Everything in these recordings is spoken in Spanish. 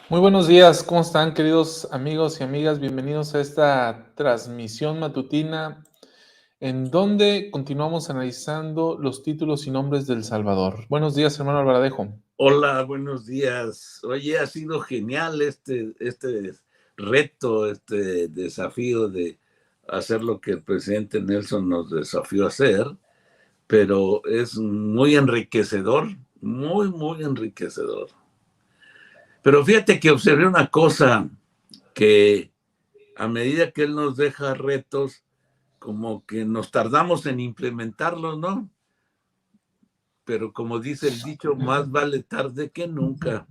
Muy buenos días, ¿cómo están, queridos amigos y amigas? Bienvenidos a esta transmisión matutina en donde continuamos analizando los títulos y nombres del Salvador. Buenos días, hermano Alvaradejo. Hola, buenos días. Oye, ha sido genial este reto, este desafío de hacer lo que el presidente Nelson nos desafió a hacer, pero es muy enriquecedor, muy enriquecedor. Pero fíjate que observé una cosa, que a medida que él nos deja retos, como que nos tardamos en implementarlos, ¿no? Pero como dice el dicho, más vale tarde que nunca.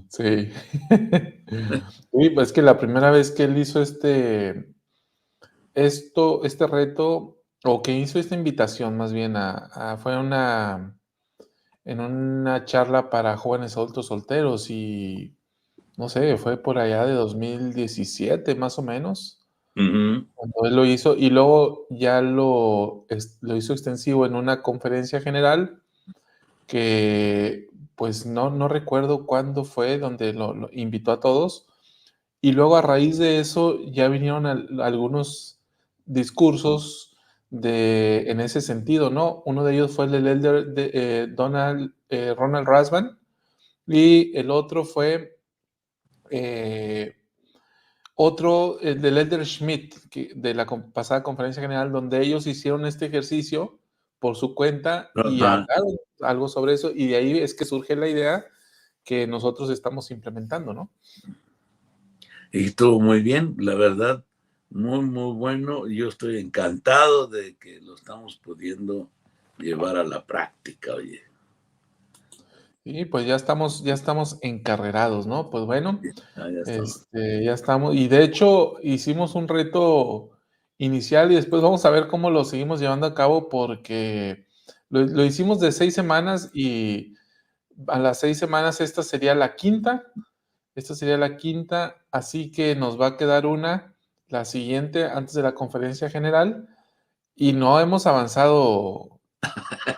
Sí. Sí, pues que la primera vez que él hizo este reto, o que hizo esta invitación más bien, fue en una charla para jóvenes adultos solteros y no sé, fue por allá de 2017 más o menos, Ujú. cuando él lo hizo, y luego ya lo hizo extensivo en una conferencia general que, pues, no recuerdo cuándo fue, donde lo invitó a todos, y luego a raíz de eso ya vinieron algunos discursos en ese sentido, ¿no? Uno de ellos fue el del elder Ronald Rasband, y el otro fue, eh el del Elder Schmidt, de la pasada conferencia general, donde ellos hicieron este ejercicio por su cuenta y Ajá. hablaron algo sobre eso, y de ahí es que surge la idea que nosotros estamos implementando, ¿no? Y estuvo muy bien, la verdad, muy bueno. Yo estoy encantado de que lo estamos pudiendo llevar a la práctica, oye. Y pues ya estamos encarrerados, ¿no? Pues bueno, Ya estamos. ya estamos, y de hecho hicimos un reto inicial y después vamos a ver cómo lo seguimos llevando a cabo porque lo hicimos de 6 semanas y a las 6 semanas esta sería la quinta, así que nos va a quedar la siguiente antes de la conferencia general, y no hemos avanzado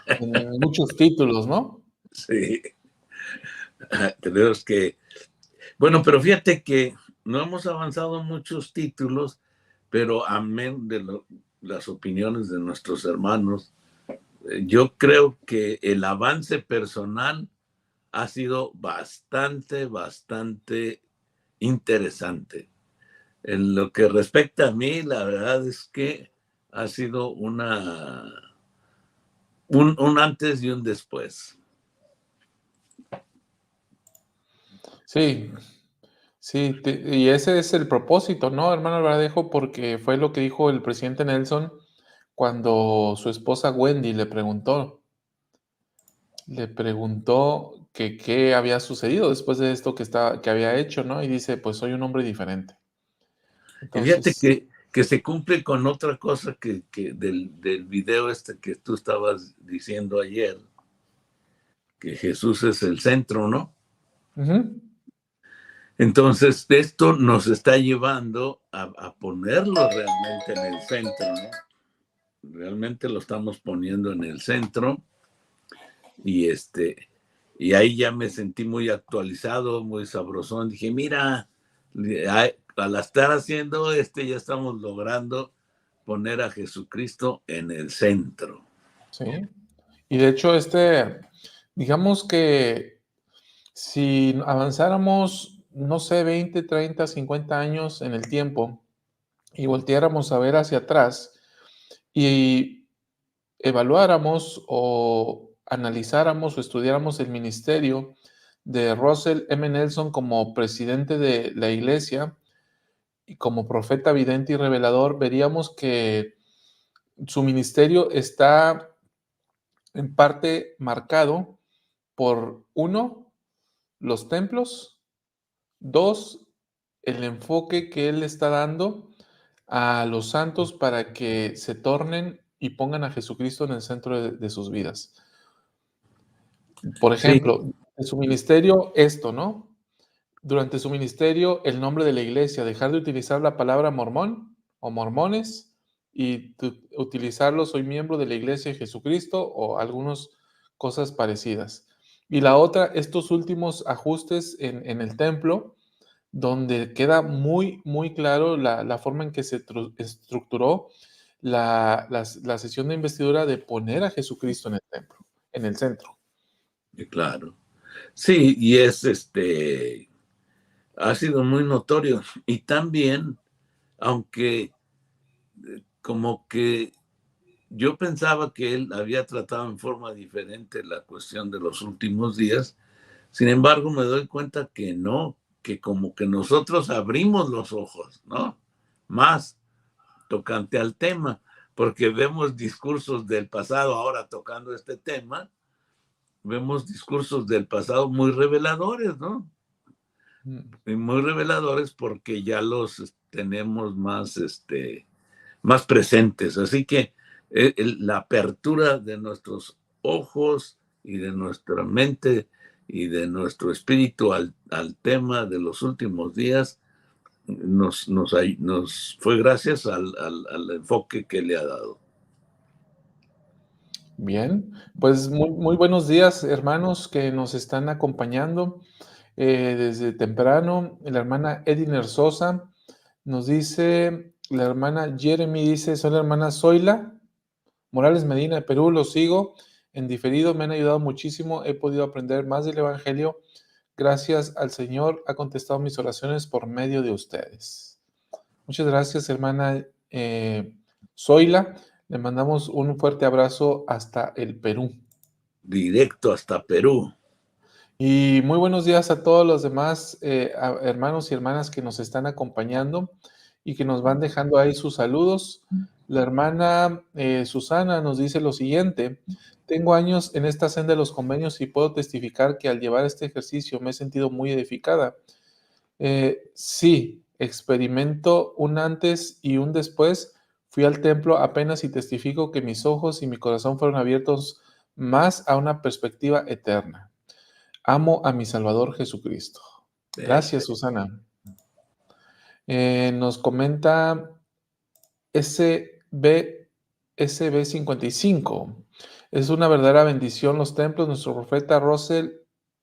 en muchos títulos, ¿no? Sí, tenemos que... Bueno, pero fíjate que no hemos avanzado muchos títulos, pero amén de las opiniones de nuestros hermanos, yo creo que el avance personal ha sido bastante interesante. En lo que respecta a mí, la verdad es que ha sido un antes y un después. Sí, sí, y ese es el propósito, ¿no, hermano Alvarejo? Porque fue lo que dijo el presidente Nelson cuando su esposa Wendy le preguntó que qué había sucedido después de esto que había hecho, ¿no? Y dice, pues soy un hombre diferente. Y fíjate Entonces, que se cumple con otra cosa que del video este que tú estabas diciendo ayer, que Jesús es el centro, ¿no? ujú. Entonces, esto nos está llevando a ponerlo realmente en el centro, ¿no? Realmente lo estamos poniendo en el centro y y ahí ya me sentí muy actualizado, muy sabrosón. Dije, mira, al estar haciendo ya estamos logrando poner a Jesucristo en el centro. Sí. Y de hecho, digamos que si avanzáramos, no sé, 20, 30, 50 años en el tiempo y volteáramos a ver hacia atrás y evaluáramos o analizáramos o estudiáramos el ministerio de Russell M. Nelson como presidente de la iglesia y como profeta vidente y revelador, veríamos que su ministerio está en parte marcado por, uno, los templos, dos, el enfoque que él está dando a los santos para que se tornen y pongan a Jesucristo en el centro de sus vidas. Por Sí, ejemplo, en su ministerio, esto, ¿no? Durante su ministerio, el nombre de la iglesia, dejar de utilizar la palabra mormón o mormones y utilizarlo, soy miembro de la iglesia de Jesucristo o algunas cosas parecidas. Y la otra, estos últimos ajustes en el templo, donde queda muy, muy claro la forma en que se estructuró la sesión de investidura de poner a Jesucristo en el templo, en el centro. Claro. Sí, y ha sido muy notorio. Y también, aunque como que yo pensaba que él había tratado en forma diferente la cuestión de los últimos días, sin embargo me doy cuenta que no, que como que nosotros abrimos los ojos, ¿no? Más tocante al tema, porque vemos discursos del pasado ahora tocando este tema, vemos discursos del pasado muy reveladores, ¿no? Y muy reveladores porque ya los tenemos más presentes. Así que la apertura de nuestros ojos y de nuestra mente y de nuestro espíritu al tema de los últimos días nos fue gracias al enfoque que le ha dado. Bien, pues muy, muy buenos días, hermanos que nos están acompañando desde temprano. La hermana Ediner Sosa nos dice, la hermana Jeremy dice, soy la hermana Zoila Morales Medina de Perú, los sigo en diferido, me han ayudado muchísimo, he podido aprender más del Evangelio. Gracias al Señor, ha contestado mis oraciones por medio de ustedes. Muchas gracias, hermana Zoila. Le mandamos un fuerte abrazo hasta el Perú. Directo hasta Perú. Y muy buenos días a todos los demás hermanos y hermanas que nos están acompañando y que nos van dejando ahí sus saludos. La hermana Susana nos dice lo siguiente: tengo años en esta senda de los convenios y puedo testificar que al llevar este ejercicio me he sentido muy edificada. Sí, experimento un antes y un después. Fui al templo apenas y testifico que mis ojos y mi corazón fueron abiertos más a una perspectiva eterna. Amo a mi Salvador Jesucristo. Gracias, Susana. Nos comenta SB55. Es una verdadera bendición los templos. Nuestro profeta Russell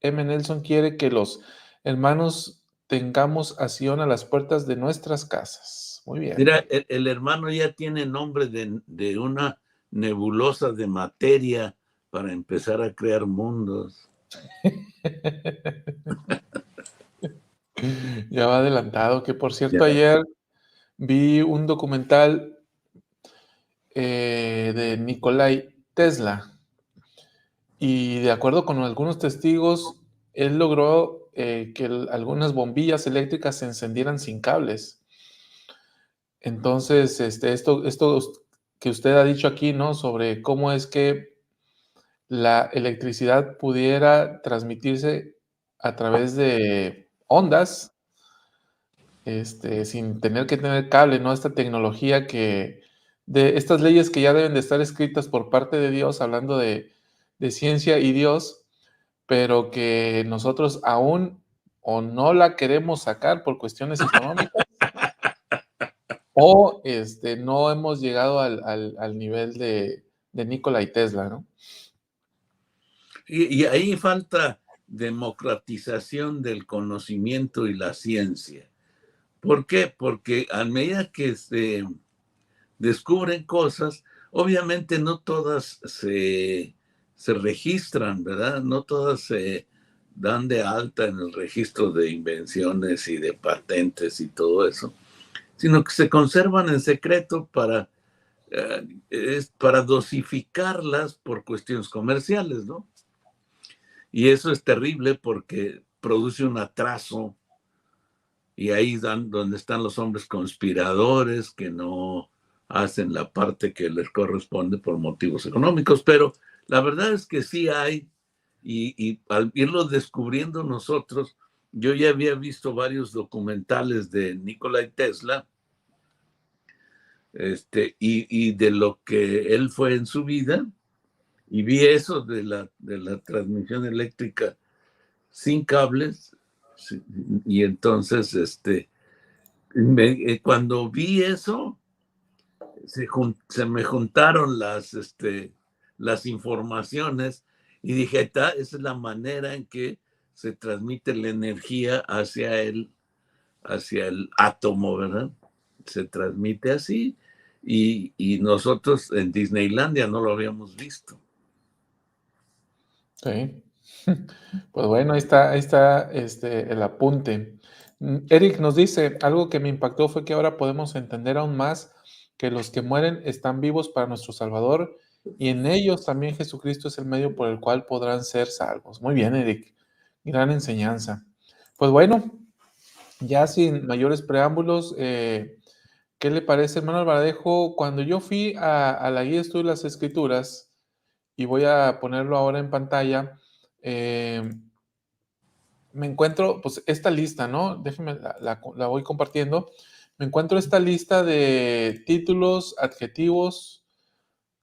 M. Nelson quiere que los hermanos tengamos a Sion a las puertas de nuestras casas. Muy bien. Mira, el hermano ya tiene nombre de una nebulosa de materia para empezar a crear mundos. Ya va adelantado, que por cierto ayer vi un documental de Nikolai Tesla y de acuerdo con algunos testigos, él logró que algunas bombillas eléctricas se encendieran sin cables. Entonces, esto que usted ha dicho aquí, ¿no? Sobre cómo es que la electricidad pudiera transmitirse a través de ondas, sin tener que tener cable, ¿no? Esta tecnología de estas leyes que ya deben de estar escritas por parte de Dios, hablando de ciencia y Dios, pero que nosotros aún o no la queremos sacar por cuestiones económicas, o no hemos llegado al nivel de Nikola y Tesla, ¿no? Y ahí falta democratización del conocimiento y la ciencia. ¿Por qué? Porque a medida que se descubren cosas, obviamente no todas se registran, ¿verdad? No todas se dan de alta en el registro de invenciones y de patentes y todo eso, sino que se conservan en secreto para dosificarlas por cuestiones comerciales, ¿no? Y eso es terrible porque produce un atraso y ahí donde están los hombres conspiradores que no hacen la parte que les corresponde por motivos económicos. Pero la verdad es que sí hay, y al irlo descubriendo nosotros, yo ya había visto varios documentales de Nikola Tesla, y de lo que él fue en su vida, y vi eso de la transmisión eléctrica sin cables, y entonces cuando vi eso, se me juntaron las informaciones Y dije, esa es la manera en que se transmite la energía hacia el átomo, ¿verdad? Se transmite así. Y nosotros en Disneylandia no lo habíamos visto. Sí. Pues bueno, ahí está el apunte. Eric nos dice, algo que me impactó fue que ahora podemos entender aún más que los que mueren están vivos para nuestro Salvador y en ellos también Jesucristo es el medio por el cual podrán ser salvos. Muy bien, Eric. Gran enseñanza. Pues bueno, ya sin mayores preámbulos, ¿qué le parece, hermano Alvaradejo? Cuando yo fui a la guía de estudio de las Escrituras, y voy a ponerlo ahora en pantalla, me encuentro, pues, esta lista, ¿no? Déjenme, la voy compartiendo. Me encuentro esta lista de títulos, adjetivos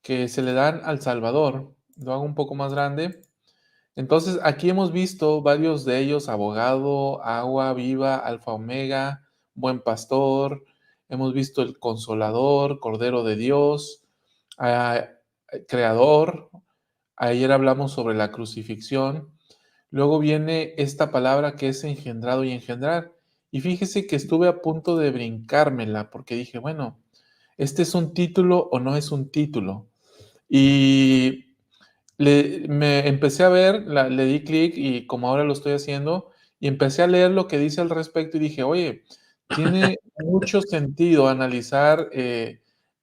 que se le dan al Salvador. Lo hago un poco más grande. Entonces, aquí hemos visto varios de ellos: abogado, agua viva, alfa omega, buen pastor. Hemos visto el consolador, cordero de Dios, ah, creador. Ayer hablamos sobre la crucifixión. Luego viene esta palabra que es engendrado y engendrar. Y fíjese que estuve a punto de brincármela porque dije, bueno, ¿este es un título o no es un título? Y me empecé a ver, le di clic y como ahora lo estoy haciendo, y empecé a leer lo que dice al respecto y dije, oye, tiene mucho sentido analizar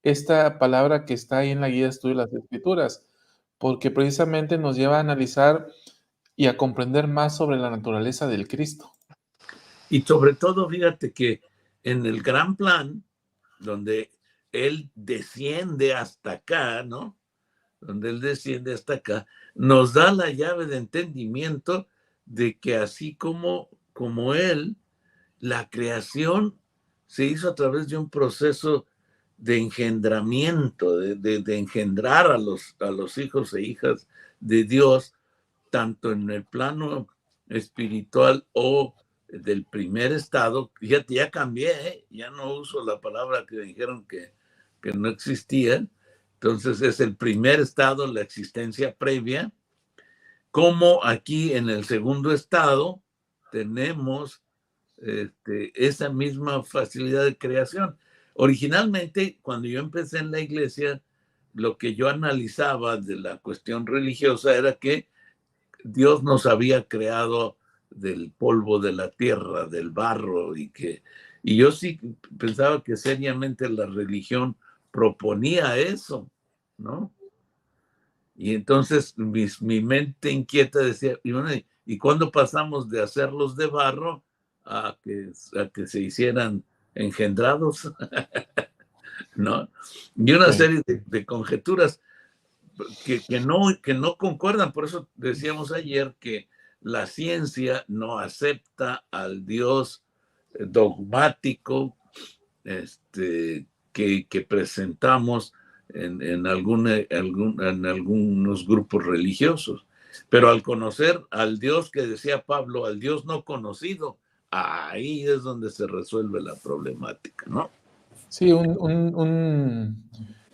esta palabra que está ahí en la guía de estudio de las Escrituras, porque precisamente nos lleva a analizar y a comprender más sobre la naturaleza del Cristo. Y sobre todo, fíjate que en el gran plan, donde Él desciende hasta acá, ¿no? Donde Él desciende hasta acá, nos da la llave de entendimiento de que así como Él, la creación se hizo a través de un proceso de engendramiento, de engendrar a los hijos e hijas de Dios, tanto en el plano espiritual o del primer estado. Ya cambié, ¿eh? Ya no uso la palabra que dijeron que no existía. Entonces es el primer estado, la existencia previa, como aquí en el segundo estado tenemos esa misma facilidad de creación. Originalmente, cuando yo empecé en la iglesia, lo que yo analizaba de la cuestión religiosa era que Dios nos había creado del polvo de la tierra, del barro, y yo sí pensaba que seriamente la religión proponía eso, ¿no? Y entonces mi mente inquieta decía, ¿y cuándo pasamos de hacerlos de barro a que se hicieran engendrados? ¿No? Y una Sí. serie de conjeturas que no concuerdan. Por eso decíamos ayer que la ciencia no acepta al Dios dogmático que presentamos en algunos grupos religiosos. Pero al conocer al Dios que decía Pablo, al Dios no conocido, ahí es donde se resuelve la problemática, ¿no? Sí,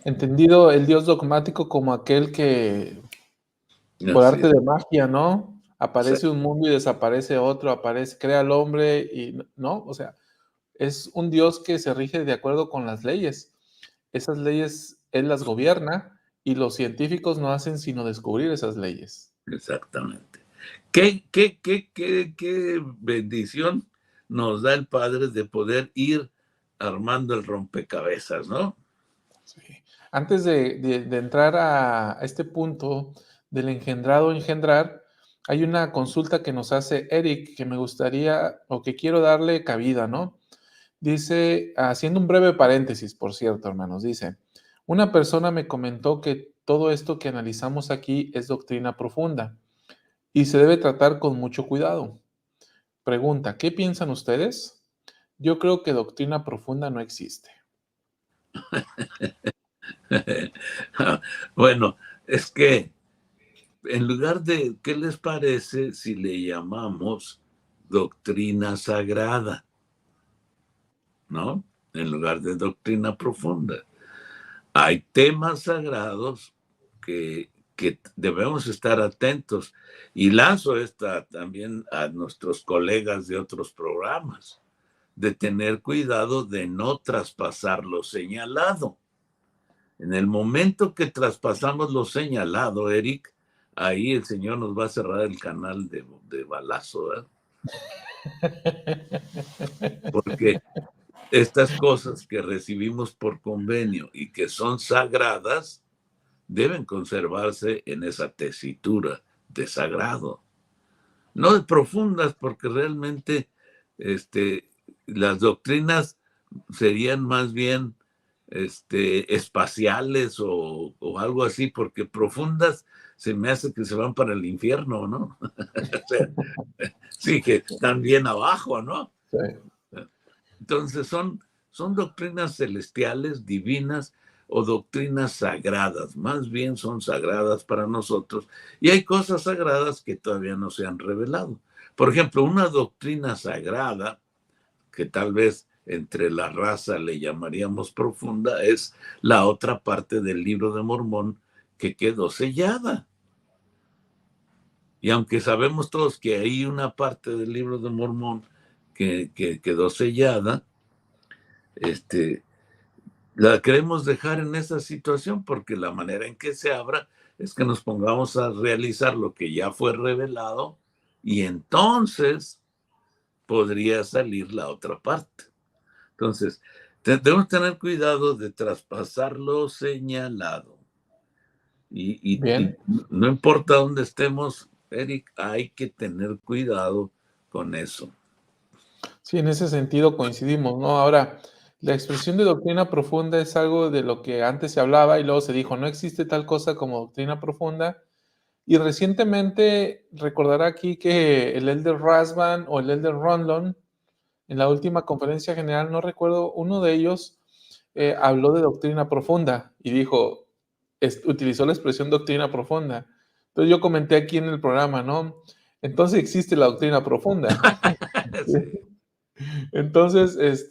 entendido el Dios dogmático como aquel que por Así arte es. de magia, ¿no? Sí, Aparece un mundo y desaparece otro, crea al hombre y, ¿no? O sea, es un Dios que se rige de acuerdo con las leyes. Esas leyes Él las gobierna y los científicos no hacen sino descubrir esas leyes. exactamente. Qué bendición nos da el Padre de poder ir armando el rompecabezas, ¿no? Sí. Antes de entrar a este punto del engendrado engendrar, hay una consulta que nos hace Eric que me gustaría o que quiero darle cabida, ¿no? Dice, haciendo un breve paréntesis, por cierto, hermanos, dice, una persona me comentó que todo esto que analizamos aquí es doctrina profunda y se debe tratar con mucho cuidado. Pregunta, ¿qué piensan ustedes? Yo creo que doctrina profunda no existe. Bueno, es que en lugar de, ¿qué les parece si le llamamos doctrina sagrada? ¿No? En lugar de doctrina profunda. Hay temas sagrados que debemos estar atentos. Y lanzo esta también a nuestros colegas de otros programas, de tener cuidado de no traspasar lo señalado. En el momento que traspasamos lo señalado, Eric, ahí el Señor nos va a cerrar el canal de balazo, ¿verdad? Porque estas cosas que recibimos por convenio y que son sagradas deben conservarse en esa tesitura de sagrado. No de profundas, porque realmente las doctrinas serían más bien espaciales o algo así, porque profundas se me hace que se van para el infierno, ¿no? O sea, sí, que están bien abajo, ¿no? Sí. Entonces son doctrinas celestiales, divinas o doctrinas sagradas. Más bien son sagradas para nosotros. Y hay cosas sagradas que todavía no se han revelado. Por ejemplo, una doctrina sagrada que tal vez entre la raza le llamaríamos profunda es la otra parte del Libro de Mormón que quedó sellada. Y aunque sabemos todos que hay una parte del Libro de Mormón que quedó sellada, la queremos dejar en esa situación porque la manera en que se abra es que nos pongamos a realizar lo que ya fue revelado y entonces podría salir la otra parte. Entonces, debemos tener cuidado de traspasar lo señalado. Y Bien. no importa dónde estemos, Eric, hay que tener cuidado con eso. Sí, en ese sentido coincidimos, ¿no? Ahora, la expresión de doctrina profunda es algo de lo que antes se hablaba y luego se dijo, no existe tal cosa como doctrina profunda. Y recientemente recordará aquí que el Elder Rasban o el Elder Ronlon, en la última conferencia general, no recuerdo, uno de ellos habló de doctrina profunda y dijo, utilizó la expresión doctrina profunda. Entonces yo comenté aquí en el programa, ¿no? Entonces existe la doctrina profunda. Sí. Entonces,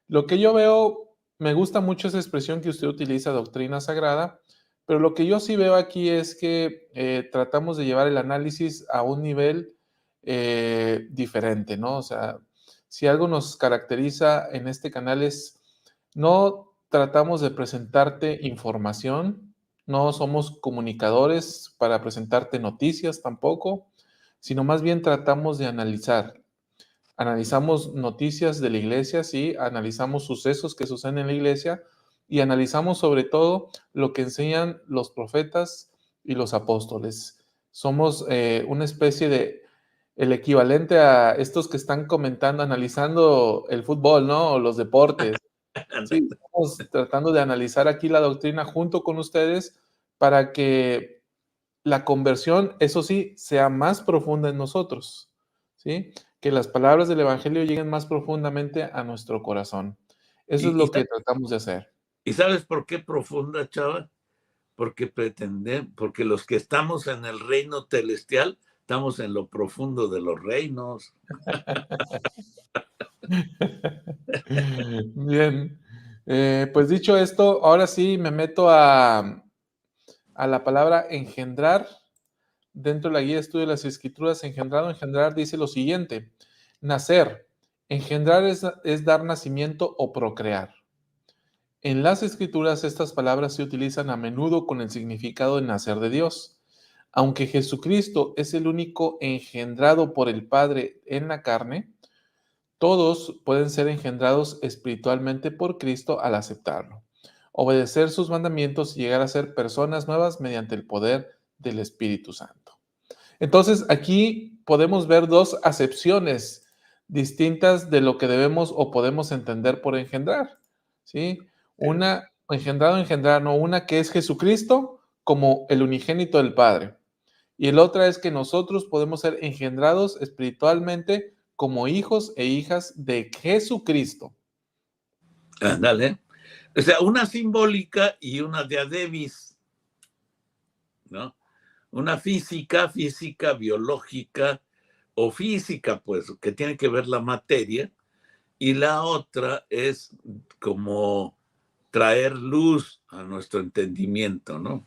lo que yo veo, me gusta mucho esa expresión que usted utiliza, doctrina sagrada, pero lo que yo sí veo aquí es que tratamos de llevar el análisis a un nivel diferente, ¿no? O sea, si algo nos caracteriza en este canal es no tratamos de presentarte información, no somos comunicadores para presentarte noticias tampoco, sino más bien tratamos de analizar. Analizamos noticias de la iglesia, sí, analizamos sucesos que suceden en la iglesia y analizamos sobre todo lo que enseñan los profetas y los apóstoles. Somos una especie de el equivalente a estos que están comentando, analizando el fútbol, ¿no? O los deportes. Sí, estamos tratando de analizar aquí la doctrina junto con ustedes para que la conversión, eso sí, sea más profunda en nosotros, ¿sí? Que las palabras del evangelio lleguen más profundamente a nuestro corazón. Eso es ¿Y, lo que tratamos de hacer. y sabes por qué profunda, chava? Porque los que estamos en el reino celestial, estamos en lo profundo de los reinos. Bien, pues dicho esto, ahora sí me meto a la palabra engendrar. Dentro de la guía de estudio de las escrituras, engendrado, engendrar dice lo siguiente: nacer. Engendrar es dar nacimiento o procrear. En las escrituras estas palabras se utilizan a menudo con el significado de nacer de Dios. Aunque Jesucristo es el único engendrado por el Padre en la carne, todos pueden ser engendrados espiritualmente por Cristo al aceptarlo, obedecer sus mandamientos y llegar a ser personas nuevas mediante el poder del Espíritu Santo. Entonces, aquí podemos ver dos acepciones distintas de lo que debemos o podemos entender por engendrar, ¿sí? Una, engendrado, engendrar, no, una que es Jesucristo como el unigénito del Padre. Y el otra es que nosotros podemos ser engendrados espiritualmente como hijos e hijas de Jesucristo. Ándale. O sea, una simbólica y una de adebis, ¿no? Una física biológica o física, pues, que tiene que ver la materia, y la otra es como traer luz a nuestro entendimiento, ¿no?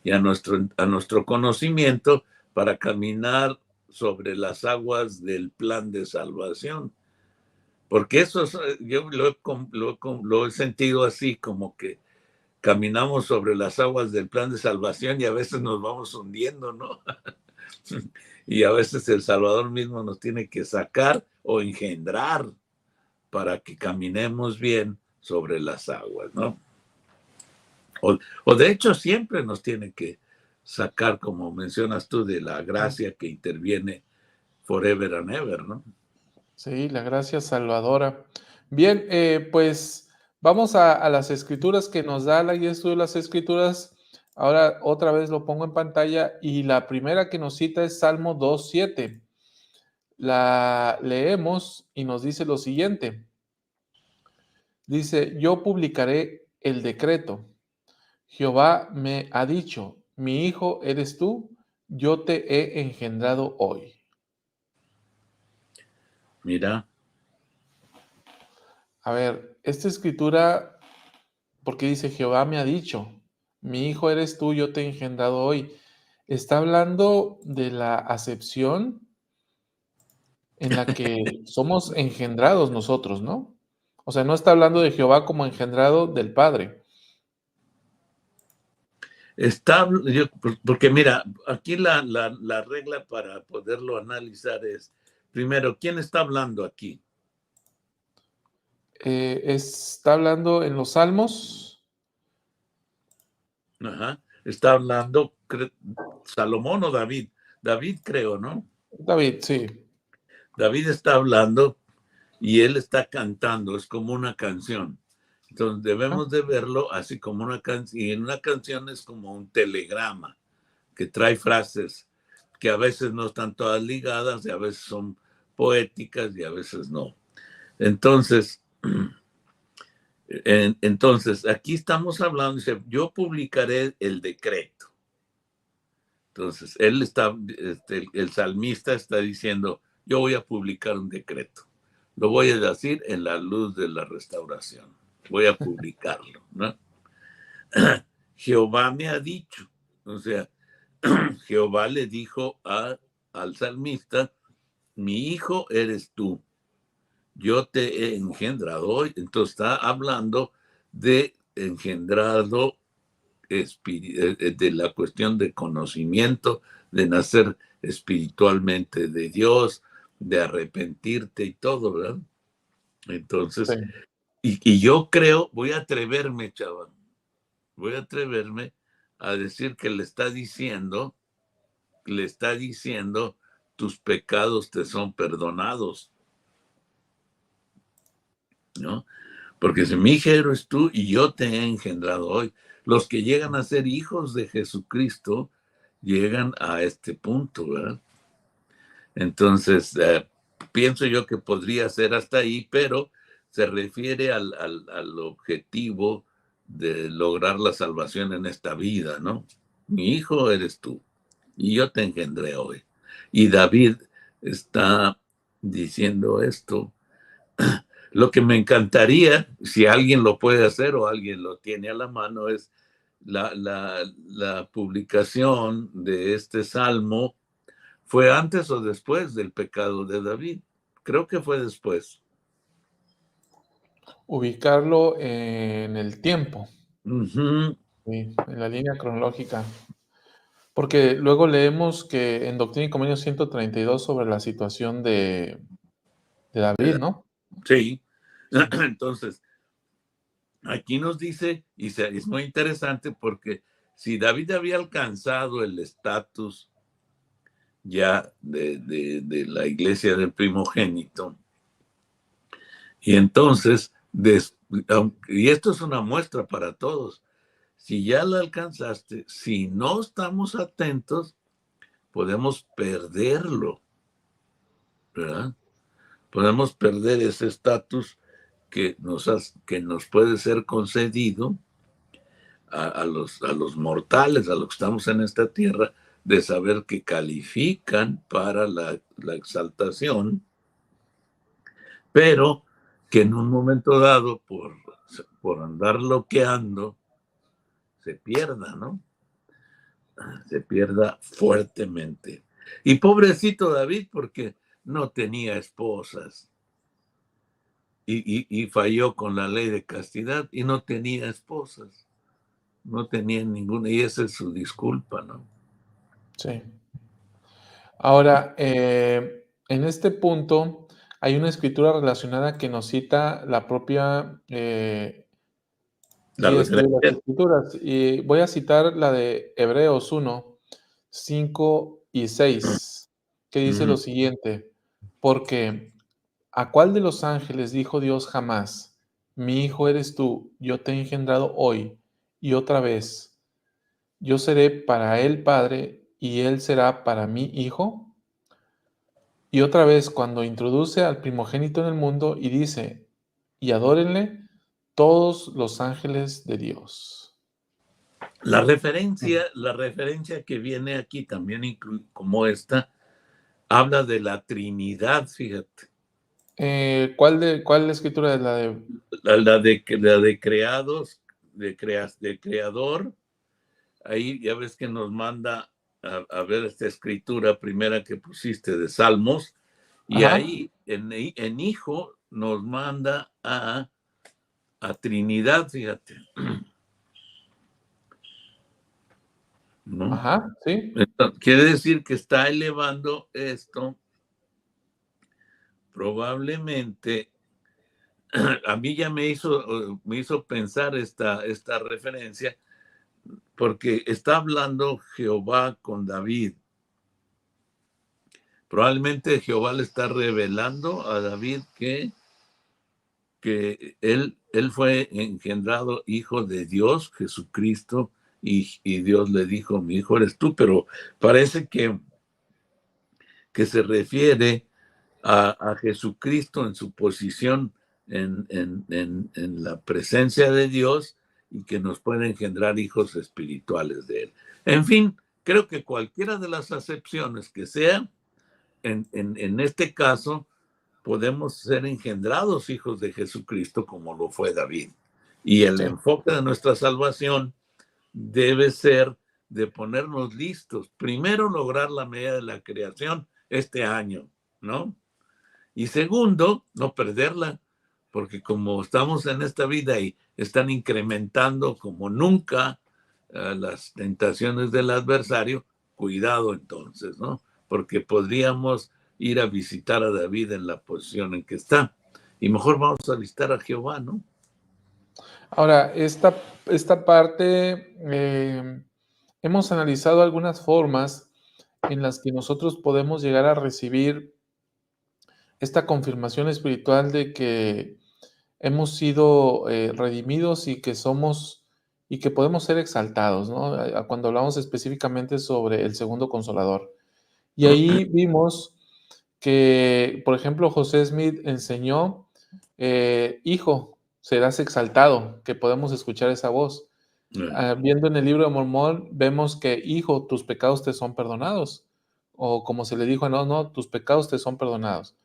y a nuestro conocimiento para caminar sobre las aguas del plan de salvación. Porque eso yo lo he sentido así, como que caminamos sobre las aguas del plan de salvación y a veces nos vamos hundiendo, ¿no? Y a veces el Salvador mismo nos tiene que sacar o engendrar para que caminemos bien sobre las aguas, ¿no? O de hecho siempre nos tiene que sacar, como mencionas tú, de la gracia que interviene forever and ever, ¿no? Sí, la gracia salvadora. Bien, pues vamos a las escrituras que nos da la guía de estudio de las escrituras. Ahora otra vez lo pongo en pantalla y la primera que nos cita es Salmo 2:7. La leemos y nos dice lo siguiente. Dice, yo publicaré el decreto. Jehová me ha dicho, mi hijo eres tú, yo te he engendrado hoy. Mira, A ver, esta escritura, porque dice, Jehová me ha dicho, mi hijo eres tú, yo te he engendrado hoy. Está hablando de la acepción en la que somos engendrados nosotros, ¿no? O sea, no está hablando de Jehová como engendrado del Padre. porque mira, aquí la regla para poderlo analizar es, primero, ¿quién está hablando aquí? Está hablando en los Salmos. Ajá. Está hablando Salomón o David. David creo, ¿no? David, sí. David está hablando y él está cantando, es como una canción. Entonces Ah, debemos de verlo así como una canción, y en una canción es como un telegrama que trae frases que a veces no están todas ligadas y a veces son poéticas y a veces no. Entonces, entonces aquí estamos hablando, dice, yo publicaré el decreto. Entonces, él está, el salmista está diciendo, yo voy a publicar un decreto. Lo voy a decir en la luz de la restauración. Voy a publicarlo, ¿no? Jehová me ha dicho, o sea, Jehová le dijo al salmista, mi hijo eres tú, yo te he engendrado hoy. Entonces está hablando de engendrado de la cuestión de conocimiento, de nacer espiritualmente de Dios, de arrepentirte y todo, ¿verdad? Entonces, sí. y yo creo, voy a atreverme, chaval, voy a atreverme a decir que le está diciendo, tus pecados te son perdonados, ¿no? Porque si mi hijo eres tú y yo te he engendrado hoy. Los que llegan a ser hijos de Jesucristo llegan a este punto, ¿verdad? Entonces, pienso yo que podría ser hasta ahí, pero se refiere al objetivo de lograr la salvación en esta vida, ¿no? Mi hijo eres tú y yo te engendré hoy. Y David está diciendo esto. Lo que me encantaría, si alguien lo puede hacer o alguien lo tiene a la mano, es la publicación de este salmo. ¿Fue antes o después del pecado de David? Creo que fue después. Ubicarlo en el tiempo, Ujú. sí, en la línea cronológica. Porque luego leemos que en Doctrina y Convenios 132 sobre la situación de David, ¿no? Sí. Sí. Entonces, aquí nos dice, y es muy interesante porque si David había alcanzado el estatus ya de la iglesia del primogénito, y entonces, y esto es una muestra para todos, si ya la alcanzaste, si no estamos atentos, podemos perderlo, ¿verdad? Podemos perder ese estatus que nos puede ser concedido a los mortales, a los que estamos en esta tierra, de saber que califican para la exaltación, pero que en un momento dado, por andar loqueando, se pierda, ¿no? se pierda fuertemente. Y pobrecito David, porque no tenía esposas y falló con la ley de castidad y no tenía esposas, no tenía ninguna, y esa es su disculpa, ¿no? Sí. Ahora, en este punto hay una escritura relacionada que nos cita la propia La de las referencia. escrituras. Y voy a citar la de Hebreos 1, 5 y 6, que dice lo siguiente: porque ¿a cuál de los ángeles dijo Dios jamás: mi hijo eres tú, yo te he engendrado hoy? Y otra vez: yo seré para él padre y él será para mí hijo. Y otra vez, cuando introduce al primogénito en el mundo y dice: y adórenle todos los ángeles de Dios. La referencia que viene aquí también como esta, habla de la Trinidad, fíjate. ¿Cuál escritura es la de? La de creados, de creador, ahí ya ves que nos manda a ver esta escritura primera que pusiste de Salmos, y Ajá, ahí en hijo nos manda a Trinidad, fíjate, ¿no? ajá, sí, Entonces, quiere decir que está elevando esto probablemente. A mí ya me hizo pensar esta referencia, porque está hablando Jehová con David. Probablemente Jehová le está revelando a David que él fue engendrado hijo de Dios, Jesucristo, y Dios le dijo: mi hijo eres tú, pero parece que se refiere a Jesucristo en su posición en la presencia de Dios, y que nos puede engendrar hijos espirituales de Él. En fin, creo que cualquiera de las acepciones que sea, en este caso, podemos ser engendrados hijos de Jesucristo como lo fue David. Y el sí, enfoque de nuestra salvación debe ser de ponernos listos. Primero, lograr la medida de la creación este año, ¿no? Y segundo, no perderla, porque como estamos en esta vida y están incrementando como nunca las tentaciones del adversario, cuidado entonces, ¿no? Porque podríamos ir a visitar a David en la posición en que está. Y mejor vamos a visitar a Jehová, ¿no? ahora, esta parte, hemos analizado algunas formas en las que nosotros podemos llegar a recibir esta confirmación espiritual de que hemos sido redimidos y que somos y que podemos ser exaltados, ¿no? Cuando hablamos específicamente sobre el segundo consolador. Y ahí vimos que, por ejemplo, José Smith enseñó, hijo, serás exaltado, que podemos escuchar esa voz. Viendo en el libro de Mormón, vemos que, hijo, tus pecados te son perdonados. O como se le dijo, no, no, tus pecados te son perdonados.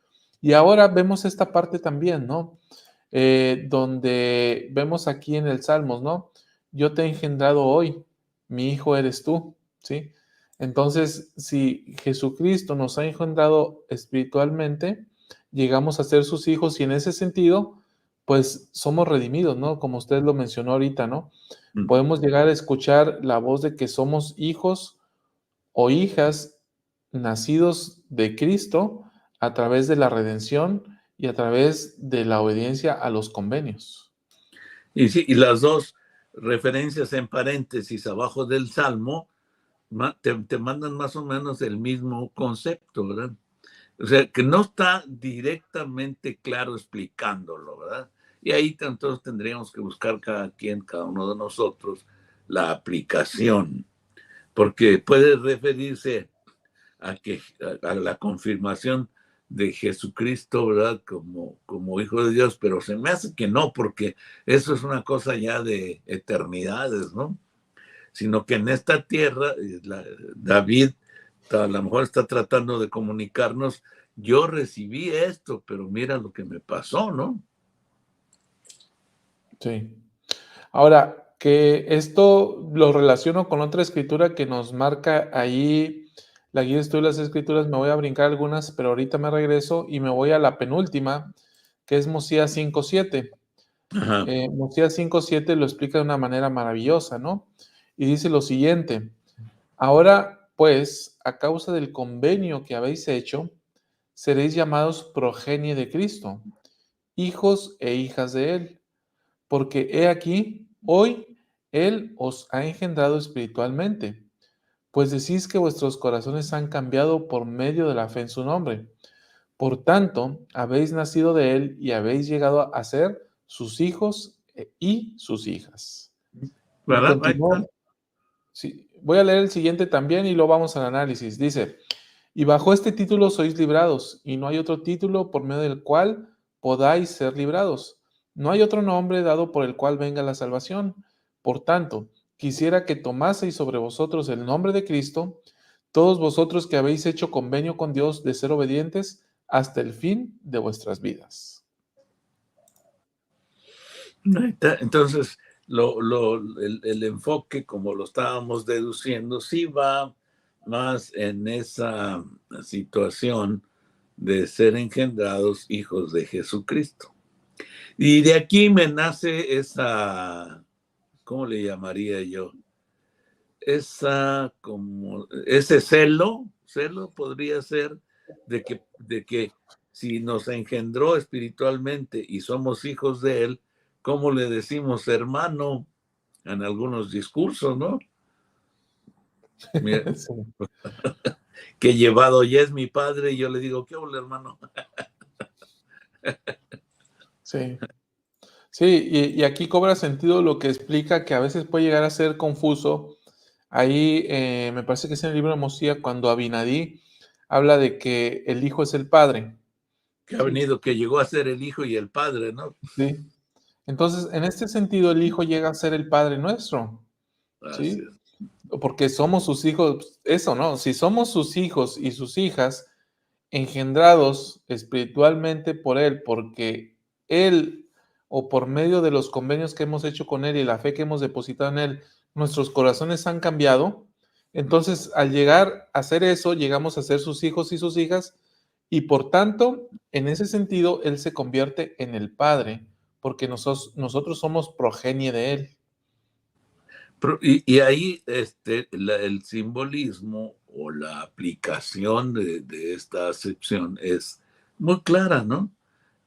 Y ahora vemos esta parte también, ¿no? Donde vemos aquí en el Salmos, ¿no? Yo te he engendrado hoy, mi hijo eres tú, ¿sí? Entonces, si Jesucristo nos ha engendrado espiritualmente, llegamos a ser sus hijos y en ese sentido, pues somos redimidos, ¿no? Como usted lo mencionó ahorita, ¿no? Podemos llegar a escuchar la voz de que somos hijos o hijas nacidos de Cristo a través de la redención y a través de la obediencia a los convenios. Y sí, y las dos referencias en paréntesis abajo del Salmo te mandan más o menos el mismo concepto, ¿verdad? O sea, que no está directamente claro explicándolo, ¿verdad? Y ahí entonces tendríamos que buscar cada uno de nosotros, la aplicación, porque puede referirse a la confirmación de Jesucristo, ¿verdad? Como Hijo de Dios, pero se me hace que no, porque eso es una cosa ya de eternidades, ¿no? Sino que en esta tierra, David a lo mejor está tratando de comunicarnos: yo recibí esto, pero mira lo que me pasó, ¿no? Sí. Ahora, que esto lo relaciono con otra escritura que nos marca ahí la guía de estudio de las escrituras. Me voy a brincar algunas, pero ahorita me regreso y me voy a la penúltima, que es Mosías 5:7. Ajá. Mosías 5:7 lo explica de una manera maravillosa, ¿no? Y dice lo siguiente: ahora, pues, a causa del convenio que habéis hecho, seréis llamados progenie de Cristo, hijos e hijas de Él, porque he aquí, hoy Él os ha engendrado espiritualmente, pues decís que vuestros corazones han cambiado por medio de la fe en su nombre. Por tanto, habéis nacido de Él y habéis llegado a ser sus hijos y sus hijas. Y ¿Verdad? Ahí está. continuó. Sí, voy a leer el siguiente también y lo vamos al análisis. Dice: y bajo este título sois librados, y no hay otro título por medio del cual podáis ser librados. No hay otro nombre dado por el cual venga la salvación. Por tanto, quisiera que tomaseis sobre vosotros el nombre de Cristo, todos vosotros que habéis hecho convenio con Dios de ser obedientes hasta el fin de vuestras vidas. Ahí está. Entonces, el enfoque, como lo estábamos deduciendo, sí va más en esa situación de ser engendrados hijos de Jesucristo. Y de aquí me nace esa, ¿cómo le llamaría yo? Ese celo podría ser de que si nos engendró espiritualmente y somos hijos de él, ¿cómo le decimos hermano en algunos discursos, no? Mira, Sí. que llevado ya es mi padre y yo le digo, ¿qué hola, hermano? Sí. Sí, y aquí cobra sentido lo que explica que a veces puede llegar a ser confuso. Ahí me parece que es en el libro de Mosías cuando Abinadí habla de que el hijo es el padre. Que ha Sí, venido, que llegó a ser el hijo y el padre, ¿no? sí. Entonces, en este sentido, el hijo llega a ser el padre nuestro, Así ¿sí? es. Porque somos sus hijos, eso, ¿no? Si somos sus hijos y sus hijas, engendrados espiritualmente por Él, porque Él, o por medio de los convenios que hemos hecho con Él y la fe que hemos depositado en Él, nuestros corazones han cambiado. Entonces, al llegar a hacer eso, llegamos a ser sus hijos y sus hijas, y por tanto, en ese sentido, Él se convierte en el Padre, porque nosotros somos progenie de Él. Y ahí el simbolismo o la aplicación de esta acepción es muy clara, ¿no?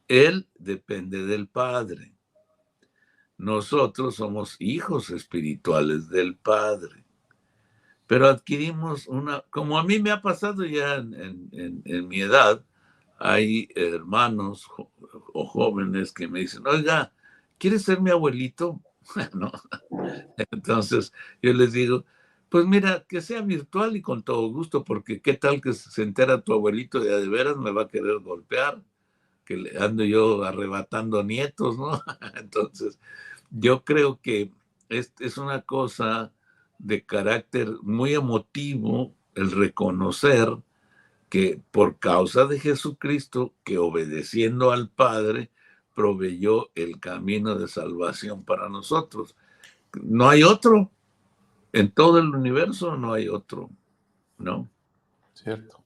Él depende del Padre. Nosotros somos hijos espirituales del Padre. Pero adquirimos como a mí me ha pasado ya en mi edad, hay hermanos o jóvenes que me dicen, oiga, ¿quieres ser mi abuelito? ¿No? Entonces yo les digo, pues mira, que sea virtual y con todo gusto, porque qué tal que se entera tu abuelito de veras me va a querer golpear, que le ando yo arrebatando nietos, ¿no? Entonces yo creo que es una cosa de carácter muy emotivo el reconocer que por causa de Jesucristo, que obedeciendo al Padre, proveyó el camino de salvación para nosotros. No hay otro. En todo el universo no hay otro, ¿no? Cierto.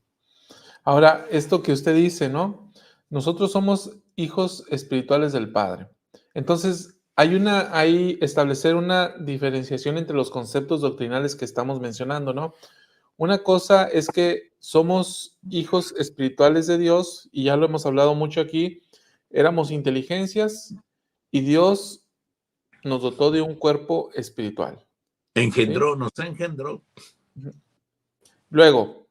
Ahora, esto que usted dice, ¿no? Nosotros somos hijos espirituales del Padre. Entonces, hay establecer una diferenciación entre los conceptos doctrinales que estamos mencionando, ¿no? Una cosa es que somos hijos espirituales de Dios, y ya lo hemos hablado mucho aquí, éramos inteligencias y Dios nos dotó de un cuerpo espiritual, ¿sí? Nos engendró. Luego,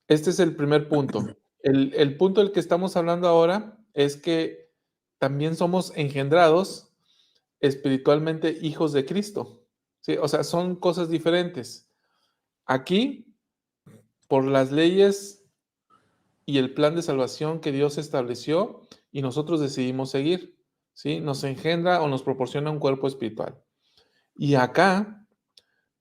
este es el primer punto. El punto del que estamos hablando ahora es que también somos engendrados espiritualmente hijos de Cristo, ¿sí? O sea, son cosas diferentes. Aquí, por las leyes y el plan de salvación que Dios estableció y nosotros decidimos seguir, ¿sí? Nos engendra o nos proporciona un cuerpo espiritual. Y acá,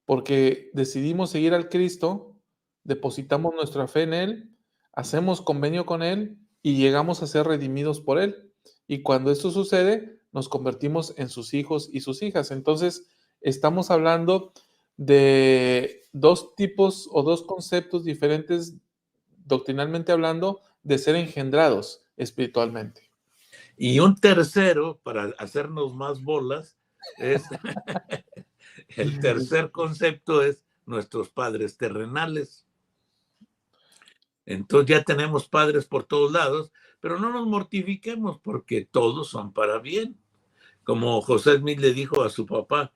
porque decidimos seguir al Cristo, depositamos nuestra fe en Él, hacemos convenio con Él y llegamos a ser redimidos por Él. Y cuando esto sucede, nos convertimos en sus hijos y sus hijas. Entonces, estamos hablando de dos tipos o dos conceptos diferentes, doctrinalmente hablando, de ser engendrados espiritualmente. Y un tercero, para hacernos más bolas, es el tercer concepto es nuestros padres terrenales. Entonces ya tenemos padres por todos lados, pero no nos mortifiquemos porque todos son para bien. Como José Smith le dijo a su papá,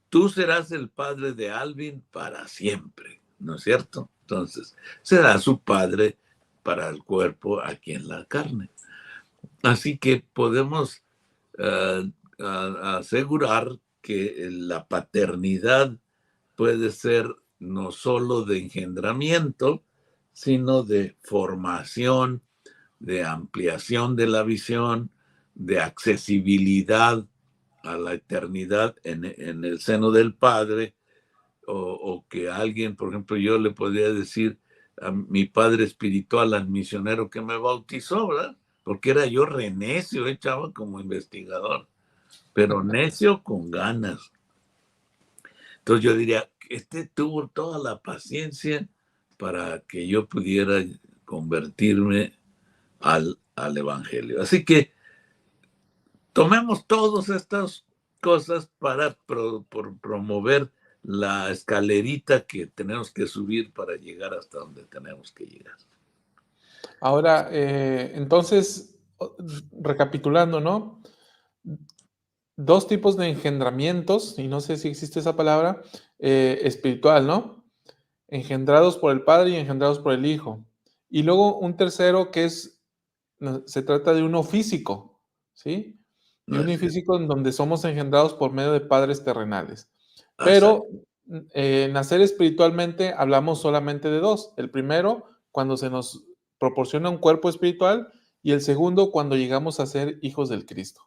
tú serás el padre de Alvin para siempre, ¿no es cierto? Entonces, será su padre para el cuerpo aquí en la carne. Así que podemos asegurar que la paternidad puede ser no solo de engendramiento, sino de formación, de ampliación de la visión, de accesibilidad a la eternidad en el seno del Padre, o que alguien, por ejemplo, yo le podría decir a mi padre espiritual, al misionero que me bautizó, ¿verdad? Porque era yo renecio, chava, como investigador, pero necio con ganas. Entonces yo diría, tuvo toda la paciencia para que yo pudiera convertirme al Evangelio. Así que tomemos todas estas cosas para promover la escalerita que tenemos que subir para llegar hasta donde tenemos que llegar. Ahora, entonces, recapitulando, ¿no? Dos tipos de engendramientos, y no sé si existe esa palabra, espiritual, ¿no? Engendrados por el Padre y engendrados por el Hijo. Y luego un tercero que se trata de uno físico, ¿sí? De uno físico en donde somos engendrados por medio de padres terrenales. Pero nacer espiritualmente hablamos solamente de dos. El primero, cuando se nos proporciona un cuerpo espiritual, y el segundo, cuando llegamos a ser hijos del Cristo.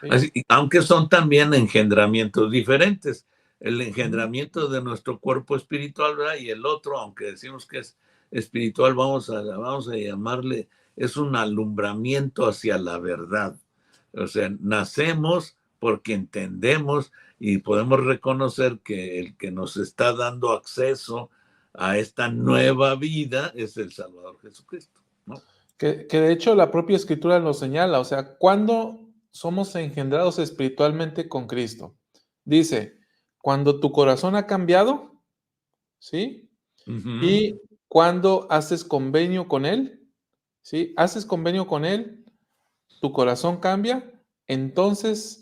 ¿Sí? Así, aunque son también engendramientos diferentes. El engendramiento de nuestro cuerpo espiritual, ¿verdad? Y el otro, aunque decimos que es espiritual, vamos a llamarle, es un alumbramiento hacia la verdad. O sea, nacemos porque entendemos y podemos reconocer que el que nos está dando acceso a esta nueva vida es el Salvador Jesucristo, ¿no? Que de hecho la propia escritura lo señala, o sea, cuando somos engendrados espiritualmente con Cristo. Dice, cuando tu corazón ha cambiado, ¿sí? Y cuando haces convenio con Él, ¿sí? Haces convenio con Él, tu corazón cambia, entonces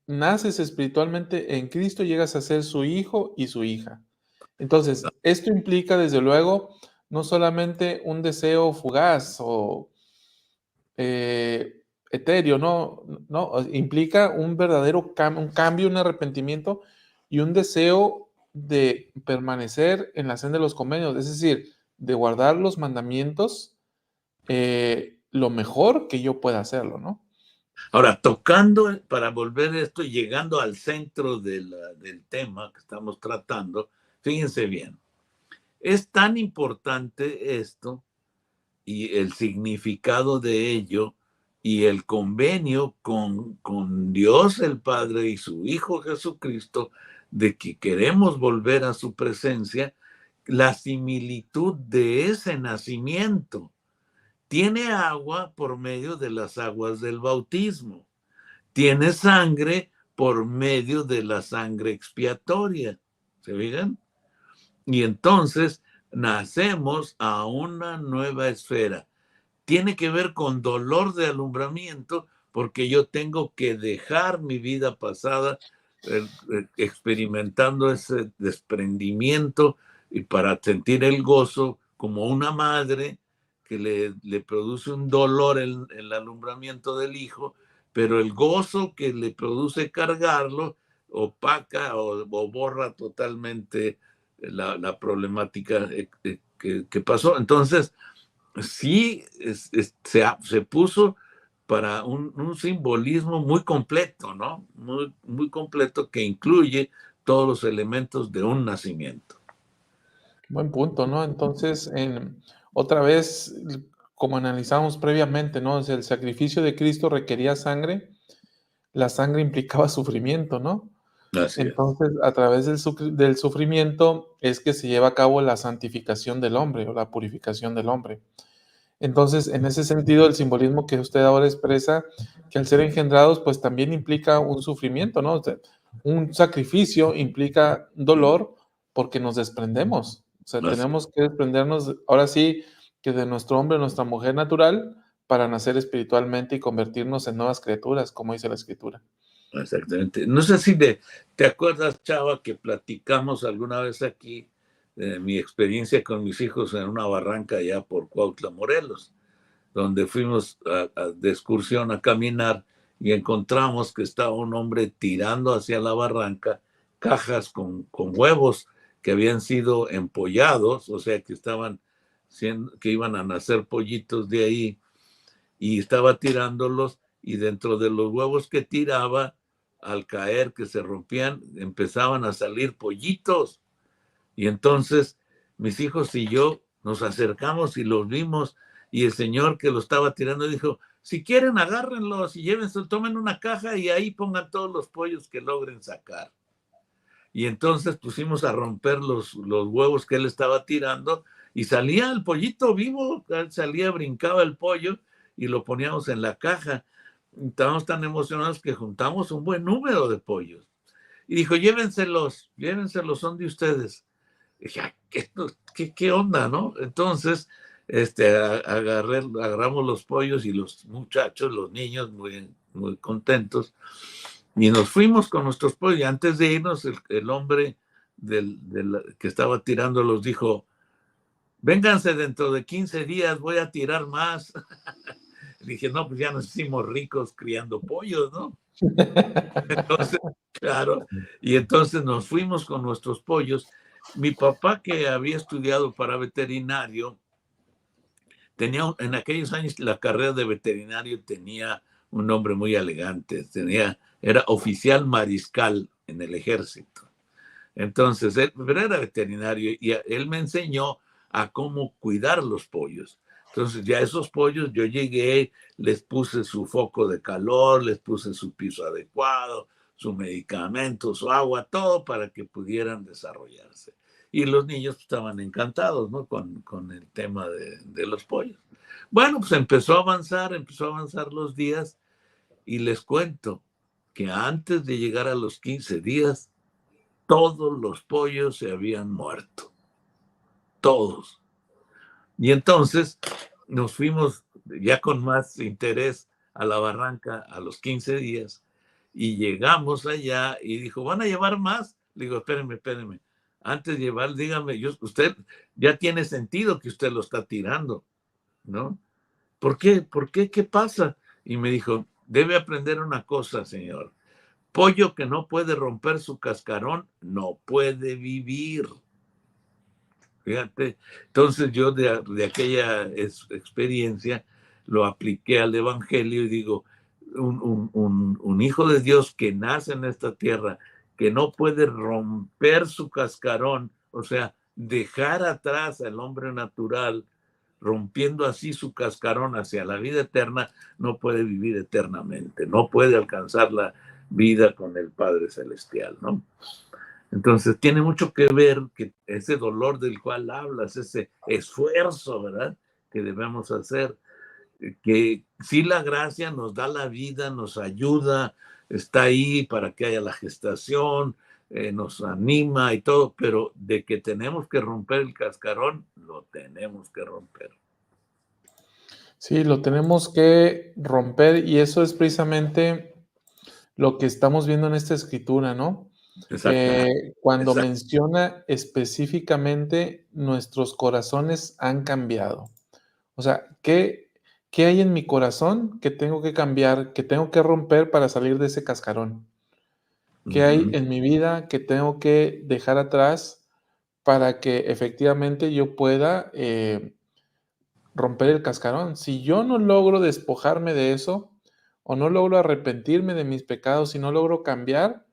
naces espiritualmente en Cristo, llegas a ser su hijo y su hija. Entonces, esto implica, desde luego, no solamente un deseo fugaz o etéreo, no, implica un verdadero un cambio, un arrepentimiento y un deseo de permanecer en la senda de los convenios, es decir, de guardar los mandamientos lo mejor que yo pueda hacerlo, ¿no? Ahora, tocando, para volver esto, llegando al centro del tema que estamos tratando, fíjense bien, es tan importante esto y el significado de ello y el convenio con Dios el Padre y su Hijo Jesucristo de que queremos volver a su presencia, la similitud de ese nacimiento. Tiene agua por medio de las aguas del bautismo. Tiene sangre por medio de la sangre expiatoria. ¿Se fijan? Y entonces nacemos a una nueva esfera. Tiene que ver con dolor de alumbramiento porque yo tengo que dejar mi vida pasada experimentando ese desprendimiento y para sentir el gozo como una madre que le produce un dolor en el alumbramiento del hijo, pero el gozo que le produce cargarlo opaca o borra totalmente la problemática que pasó. Entonces, sí, se puso para un simbolismo muy completo, ¿no? Muy, muy completo que incluye todos los elementos de un nacimiento. Buen punto, ¿no? Entonces, otra vez, como analizamos previamente, ¿no? O sea, el sacrificio de Cristo requería sangre, la sangre implicaba sufrimiento, ¿no? Así es. Entonces, a través del sufrimiento es que se lleva a cabo la santificación del hombre o la purificación del hombre. Entonces, en ese sentido, el simbolismo que usted ahora expresa, que al ser engendrados, pues también implica un sufrimiento, ¿no? O sea, un sacrificio implica dolor porque nos desprendemos. O sea, Así, tenemos que desprendernos, ahora sí, que de nuestro hombre, nuestra mujer natural, para nacer espiritualmente y convertirnos en nuevas criaturas, como dice la Escritura. exactamente. No sé si te acuerdas, Chava, que platicamos alguna vez aquí de mi experiencia con mis hijos en una barranca allá por Cuautla, Morelos, donde fuimos de excursión a caminar y encontramos que estaba un hombre tirando hacia la barranca cajas con huevos que habían sido empollados, o sea, que iban a nacer pollitos de ahí, y estaba tirándolos, y dentro de los huevos que tiraba, al caer, que se rompían, empezaban a salir pollitos. Y entonces mis hijos y yo nos acercamos y los vimos, y el señor que lo estaba tirando dijo: si quieren, agárrenlos y llévense, tomen una caja y ahí pongan todos los pollos que logren sacar. Y entonces pusimos a romper los huevos que él estaba tirando, y salía el pollito vivo, salía, brincaba el pollo, y lo poníamos en la caja. Estábamos tan emocionados que juntamos un buen número de pollos. Y dijo: llévenselos, son de ustedes. Y dije: ¿Qué onda, no? Entonces, agarramos los pollos, y los muchachos, los niños, muy, muy contentos, y nos fuimos con nuestros pollos. Y antes de irnos, el hombre que estaba tirando los dijo: vénganse dentro de 15 días, voy a tirar más. Dije: no, pues ya nos hicimos ricos criando pollos, ¿no? Entonces, claro, y entonces nos fuimos con nuestros pollos. Mi papá, que había estudiado para veterinario, tenía en aquellos años la carrera de veterinario tenía un nombre muy elegante, era oficial mariscal en el ejército. Entonces, pero era veterinario, y él me enseñó a cómo cuidar los pollos. Entonces, ya esos pollos, yo llegué, les puse su foco de calor, les puse su piso adecuado, su medicamento, su agua, todo para que pudieran desarrollarse. Y los niños estaban encantados, ¿no? Con el tema de los pollos. Bueno, pues empezó a avanzar los días, y les cuento que antes de llegar a los 15 días, todos los pollos se habían muerto, todos. Y entonces nos fuimos ya con más interés a la barranca a los 15 días, y llegamos allá, y dijo: ¿van a llevar más? Le digo: espérenme. Antes de llevar, dígame, usted ya tiene sentido que usted lo está tirando, ¿no? ¿Por qué? ¿Qué pasa? Y me dijo: debe aprender una cosa, señor. Pollo que no puede romper su cascarón no puede vivir. Fíjate, entonces yo de aquella experiencia lo apliqué al Evangelio, y digo: un hijo de Dios que nace en esta tierra, que no puede romper su cascarón, o sea, dejar atrás al hombre natural, rompiendo así su cascarón hacia la vida eterna, no puede vivir eternamente, no puede alcanzar la vida con el Padre Celestial, ¿no? Entonces tiene mucho que ver que ese dolor del cual hablas, ese esfuerzo, ¿verdad?, que debemos hacer, que sí, la gracia nos da la vida, nos ayuda, está ahí para que haya la gestación, nos anima y todo, pero de que tenemos que romper el cascarón, lo tenemos que romper. Sí, lo tenemos que romper y eso es precisamente lo que estamos viendo en esta escritura, ¿no? Exactamente. Cuando Exacto. menciona específicamente nuestros corazones han cambiado. O sea, ¿qué hay en mi corazón que tengo que cambiar, que tengo que romper para salir de ese cascarón? ¿Qué hay Uh-huh. en mi vida que tengo que dejar atrás para que efectivamente yo pueda romper el cascarón? Si yo no logro despojarme de eso, o no logro arrepentirme de mis pecados, y no logro cambiar,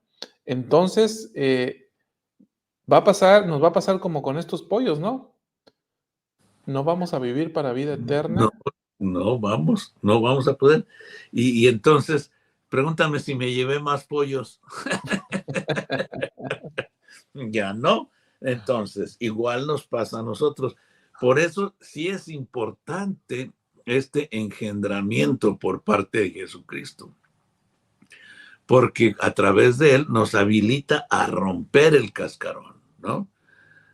entonces nos va a pasar como con estos pollos, ¿no? No vamos a vivir para vida No, eterna. no vamos a poder. Y entonces, Pregúntame si me llevé más pollos. Ya no. Entonces, igual nos pasa a nosotros. Por eso sí es importante este engendramiento por parte de Jesucristo, porque a través de él nos habilita a romper el cascarón, ¿no?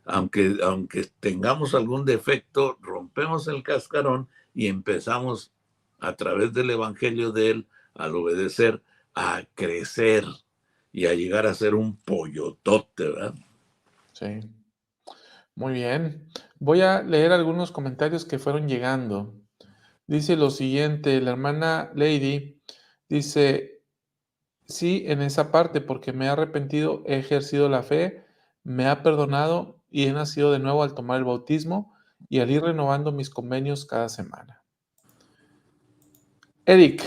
Aunque tengamos algún defecto, rompemos el cascarón y empezamos a través del evangelio de él, al obedecer, a crecer y a llegar a ser un pollotote, ¿verdad? Sí. Muy bien. Voy a leer algunos comentarios que fueron llegando. Dice lo siguiente, la hermana Lady dice, sí, en esa parte, porque me he arrepentido, he ejercido la fe, me ha perdonado y he nacido de nuevo al tomar el bautismo y al ir renovando mis convenios cada semana. Eric,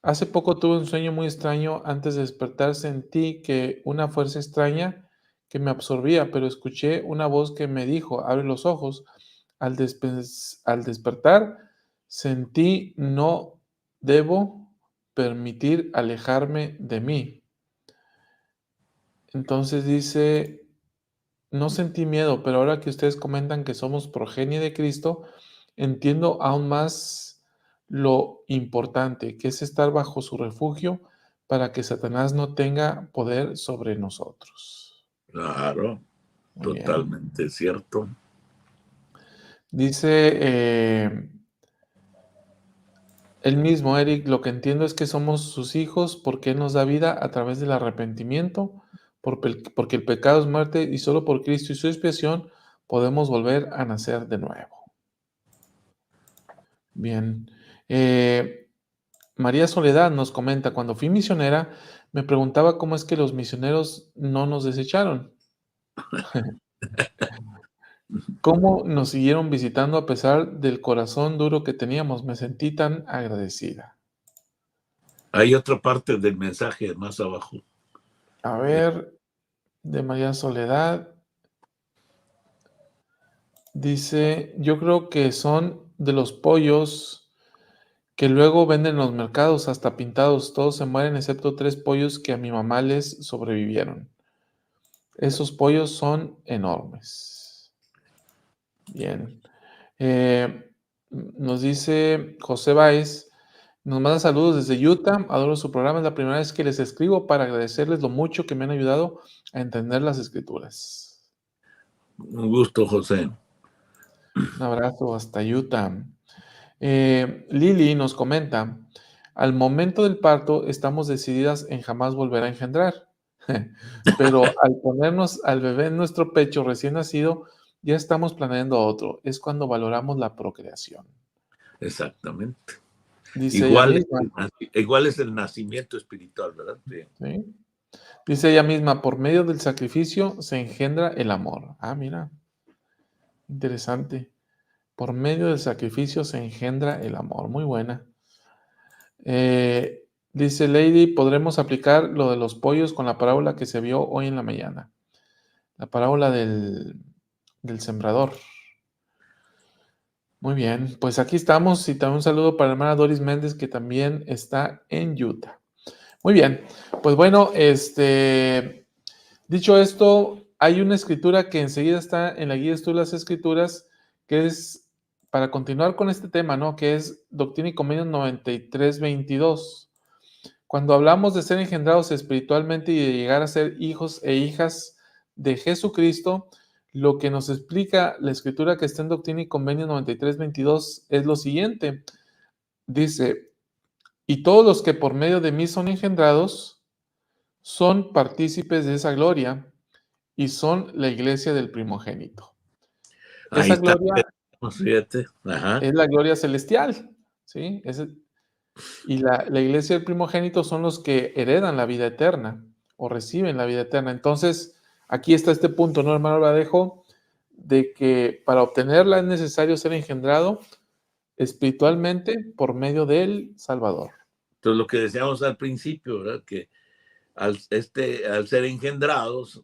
hace poco tuve un sueño muy extraño antes de despertar, sentí que una fuerza extraña que me absorbía, pero escuché una voz que me dijo, abre los ojos. Al despertar, sentí no debo permitir alejarme de mí. Entonces dice, no sentí miedo, pero ahora que ustedes comentan que somos progenie de Cristo, entiendo aún más lo importante que es estar bajo su refugio para que Satanás no tenga poder sobre nosotros. Claro, Muy bien. totalmente cierto. Dice él mismo, Eric, lo que entiendo es que somos sus hijos porque Él nos da vida a través del arrepentimiento, porque el pecado es muerte y solo por Cristo y su expiación podemos volver a nacer de nuevo. Bien. María Soledad nos comenta, cuando fui misionera, me preguntaba cómo es que los misioneros no nos desecharon. ¿Cómo nos siguieron visitando a pesar del corazón duro que teníamos? Me sentí tan agradecida. Hay otra parte del mensaje más abajo. A ver, de María Soledad, dice, yo creo que son de los pollos que luego venden en los mercados, hasta pintados, todos se mueren excepto 3 pollos que a mi mamá les sobrevivieron. Esos pollos son enormes. Bien. Nos dice José Báez, nos manda saludos desde Utah, adoro su programa, es la primera vez que les escribo para agradecerles lo mucho que me han ayudado a entender las escrituras. Un gusto, José. Un abrazo hasta Utah. Lili nos comenta, al momento del parto estamos decididas en jamás volver a engendrar, pero al ponernos al bebé en nuestro pecho recién nacido, ya estamos planeando otro. Es cuando valoramos la procreación. Exactamente. Dice ella Igual, misma, igual es el nacimiento espiritual, ¿verdad? Sí. ¿sí? Dice ella misma, por medio del sacrificio se engendra el amor. Ah, mira, interesante. Por medio del sacrificio se engendra el amor. Muy buena. Dice Lady, podremos aplicar lo de los pollos con la parábola que se vio hoy en la mañana. La parábola del sembrador. Muy bien, pues aquí estamos y también un saludo para la hermana Doris Méndez que también está en Utah. Muy bien, pues bueno, dicho esto, hay una escritura que enseguida está en la guía de estudio de las escrituras, que es para continuar con este tema, ¿no? Que es Doctrina y Convenios 93:22. Cuando hablamos de ser engendrados espiritualmente y de llegar a ser hijos e hijas de Jesucristo, lo que nos explica la escritura que está en Doctrina y Convenios 93:22 es lo siguiente. Dice, y todos los que por medio de mí son engendrados son partícipes de esa gloria y son la iglesia del primogénito. Ahí Esa está. gloria Fíjate. Ajá. es la gloria celestial, ¿sí? Y la iglesia del primogénito son los que heredan la vida eterna o reciben la vida eterna. Entonces, aquí está este punto, ¿no, hermano Badejo? De que para obtenerla es necesario ser engendrado espiritualmente por medio del Salvador. Entonces, lo que decíamos al principio, ¿verdad? Que al ser engendrados,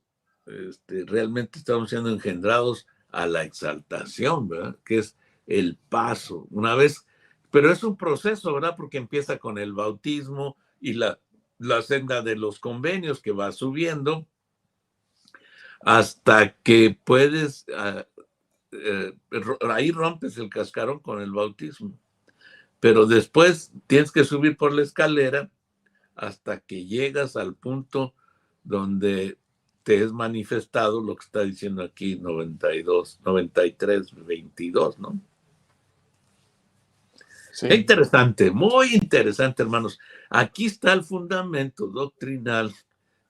realmente estamos siendo engendrados a la exaltación, ¿verdad? Que es el paso. Una vez, pero es un proceso, ¿verdad? Porque empieza con el bautismo y la la senda de los convenios que va subiendo hasta que puedes, ahí rompes el cascarón con el bautismo. Pero después tienes que subir por la escalera hasta que llegas al punto donde te es manifestado lo que está diciendo aquí 92, 93, 22, ¿no? Sí. Es interesante, muy interesante, hermanos. Aquí está el fundamento doctrinal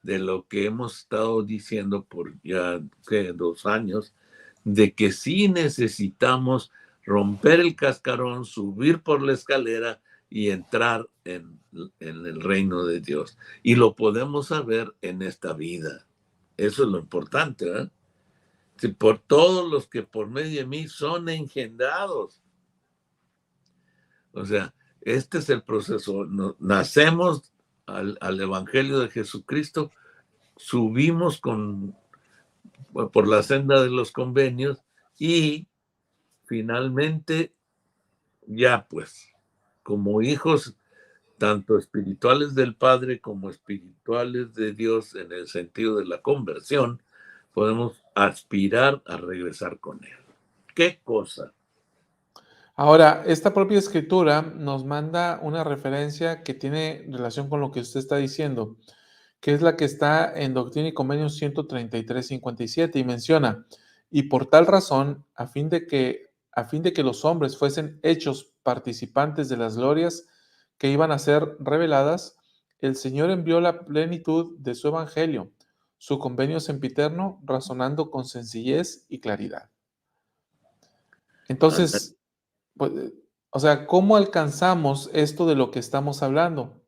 de lo que hemos estado diciendo por ya 2 años, de que sí necesitamos romper el cascarón, subir por la escalera y entrar en el reino de Dios. Y lo podemos saber en esta vida. Eso es lo importante, ¿verdad? Si por todos los que por medio de mí son engendrados. O sea, este es el proceso. Nacemos al Evangelio de Jesucristo, subimos por la senda de los convenios y finalmente ya pues, como hijos tanto espirituales del Padre como espirituales de Dios en el sentido de la conversión, podemos aspirar a regresar con Él. ¿Qué cosa? Ahora, esta propia escritura nos manda una referencia que tiene relación con lo que usted está diciendo, que es la que está en Doctrina y Convenios 133-57 y menciona, y por tal razón, a fin de que los hombres fuesen hechos participantes de las glorias que iban a ser reveladas, el Señor envió la plenitud de su evangelio, su convenio sempiterno, razonando con sencillez y claridad. Entonces, pues, o sea, ¿cómo alcanzamos esto de lo que estamos hablando?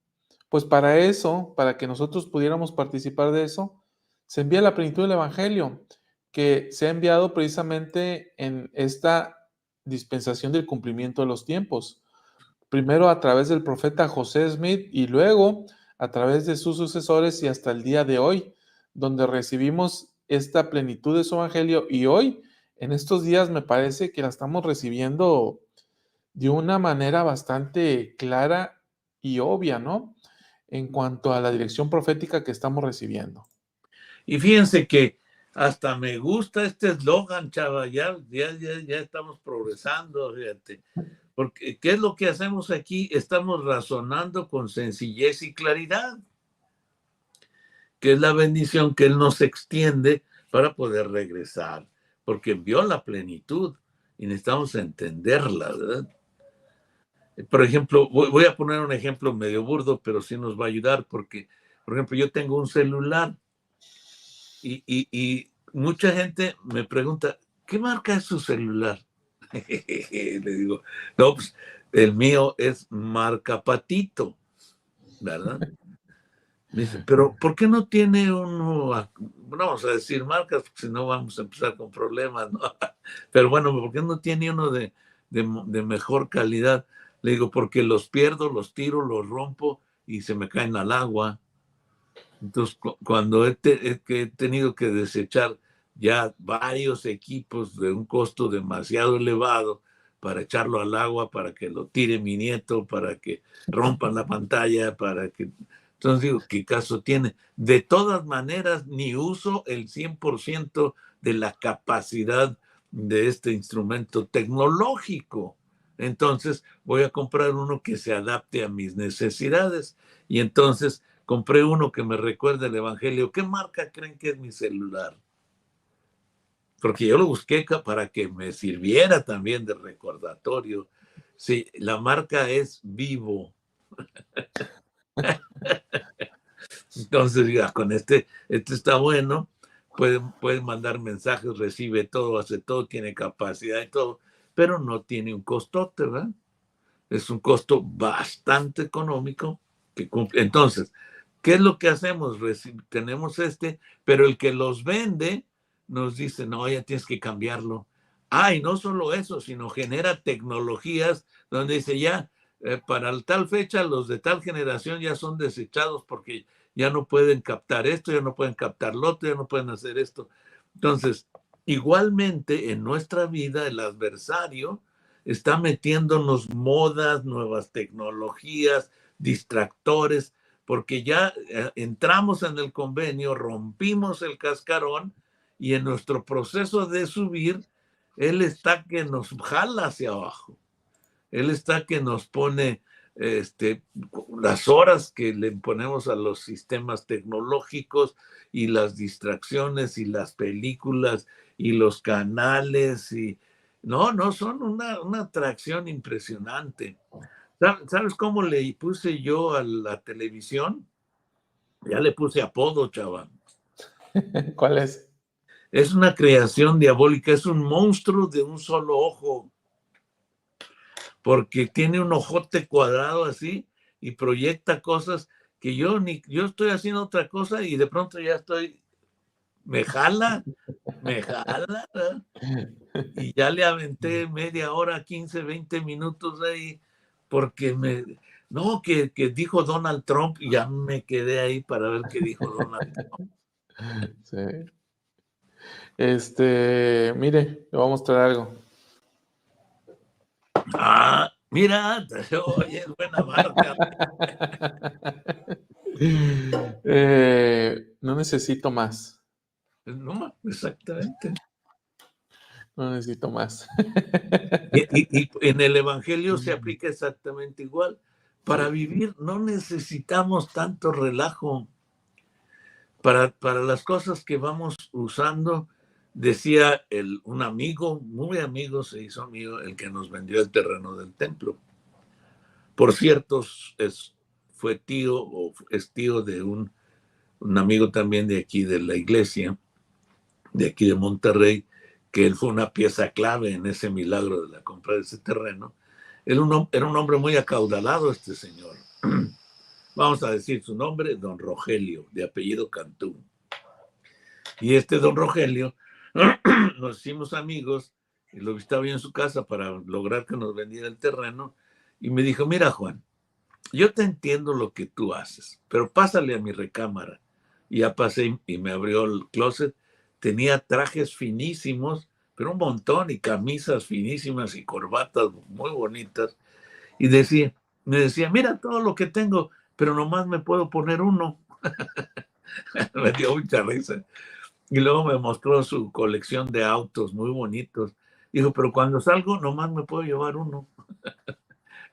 Pues para eso, para que nosotros pudiéramos participar de eso, se envía la plenitud del Evangelio, que se ha enviado precisamente en esta dispensación del cumplimiento de los tiempos. Primero a través del profeta José Smith y luego a través de sus sucesores y hasta el día de hoy, donde recibimos esta plenitud de su Evangelio y hoy, en estos días, me parece que la estamos recibiendo de una manera bastante clara y obvia, ¿no? En cuanto a la dirección profética que estamos recibiendo. Y fíjense que hasta me gusta este eslogan, chava, ya estamos progresando, fíjate. Porque, ¿qué es lo que hacemos aquí? Estamos razonando con sencillez y claridad, que es la bendición que Él nos extiende para poder regresar, porque envió la plenitud y necesitamos entenderla, ¿verdad? Por ejemplo, voy a poner un ejemplo medio burdo, pero sí nos va a ayudar, porque, por ejemplo, yo tengo un celular y mucha gente me pregunta, ¿qué marca es su celular? Le digo, no, pues el mío es marca Patito, ¿verdad? Me dice, pero ¿por qué no tiene uno? No vamos a decir marcas, porque si no vamos a empezar con problemas, ¿no? Pero bueno, ¿por qué no tiene uno de mejor calidad? Le digo, porque los pierdo, los tiro, los rompo y se me caen al agua. Entonces, cuando he tenido que desechar ya varios equipos de un costo demasiado elevado para echarlo al agua, para que lo tire mi nieto, para que rompan la pantalla, para que... Entonces digo, ¿qué caso tiene? De todas maneras, ni uso el 100% de la capacidad de este instrumento tecnológico. Entonces voy a comprar uno que se adapte a mis necesidades. Y entonces compré uno que me recuerde el Evangelio. ¿Qué marca creen que es mi celular? Porque yo lo busqué para que me sirviera también de recordatorio. Sí, la marca es Vivo. Entonces, ya, con este está bueno. Puede mandar mensajes, recibe todo, hace todo, tiene capacidad y todo, pero no tiene un costote, ¿verdad? Es un costo bastante económico que cumple. Entonces, ¿qué es lo que hacemos? Tenemos pero el que los vende nos dice, no, ya tienes que cambiarlo. Y no solo eso, sino genera tecnologías donde dice ya, para tal fecha los de tal generación ya son desechados porque ya no pueden captar esto, ya no pueden captar lo otro, ya no pueden hacer esto. Entonces, igualmente en nuestra vida el adversario está metiéndonos modas, nuevas tecnologías, distractores, porque ya entramos en el convenio, rompimos el cascarón y en nuestro proceso de subir, Él está que nos jala hacia abajo. Él está que nos pone las horas que le ponemos a los sistemas tecnológicos y las distracciones y las películas y los canales y no, son una atracción impresionante. ¿Sabes cómo le puse yo a la televisión? Ya le puse apodo, chaval. ¿Cuál es? Es una creación diabólica, es un monstruo de un solo ojo, porque tiene un ojote cuadrado así y proyecta cosas que yo estoy haciendo otra cosa y de pronto ya me jala, ¿verdad? Y ya le aventé media hora, 15, 20 minutos ahí, porque que dijo Donald Trump y ya me quedé ahí para ver qué dijo Donald Trump. Sí. Mire, le voy a mostrar algo. Ah, mira, oye, es buena marca. No necesito más. No, exactamente. No necesito más. Y en el Evangelio se aplica exactamente igual. Para vivir no necesitamos tanto relajo. Para las cosas que vamos usando, decía un amigo, muy amigo, se hizo amigo, el que nos vendió el terreno del templo. Por cierto, fue tío o es tío de un amigo también de aquí de la iglesia, de aquí de Monterrey, que él fue una pieza clave en ese milagro de la compra de ese terreno. Era un hombre muy acaudalado, este señor. Vamos a decir su nombre, don Rogelio, de apellido Cantú. Y don Rogelio, nos hicimos amigos y lo visitaba en su casa para lograr que nos vendiera el terreno. Y me dijo, mira, Juan, yo te entiendo lo que tú haces, pero pásale a mi recámara. Y ya pasé y me abrió el closet. Tenía trajes finísimos, pero un montón, y camisas finísimas y corbatas muy bonitas. Y me decía, mira todo lo que tengo, pero nomás me puedo poner uno. Me dio mucha risa. Y luego me mostró su colección de autos muy bonitos. Dijo, pero cuando salgo nomás me puedo llevar uno.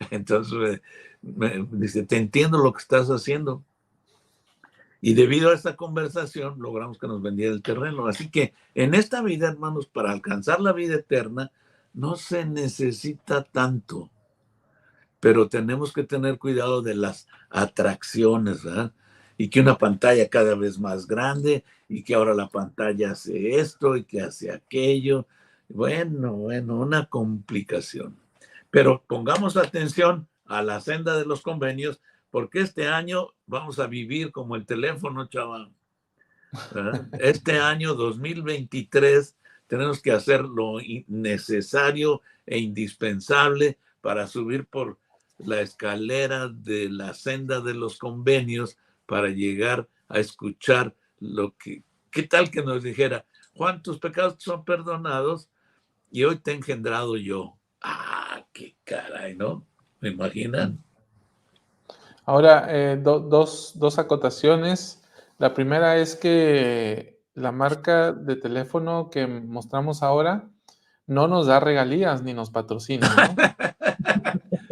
Entonces me dice, te entiendo lo que estás haciendo. Y debido a esta conversación logramos que nos vendiera el terreno. Así que en esta vida, hermanos, para alcanzar la vida eterna, no se necesita tanto. Pero tenemos que tener cuidado de las atracciones, ¿verdad? Y que una pantalla cada vez más grande, y que ahora la pantalla hace esto y que hace aquello. Bueno, una complicación. Pero pongamos atención a la senda de los convenios, porque este año vamos a vivir como el teléfono, chaval. ¿Verdad? Este año 2023 tenemos que hacer lo necesario e indispensable para subir por la escalera de la senda de los convenios para llegar a escuchar ¿qué tal que nos dijera, Juan, tus pecados son perdonados y hoy te he engendrado yo? Ah, qué caray, ¿no? ¿Me imaginan? Ahora, dos acotaciones. La primera es que la marca de teléfono que mostramos ahora no nos da regalías ni nos patrocina, ¿no?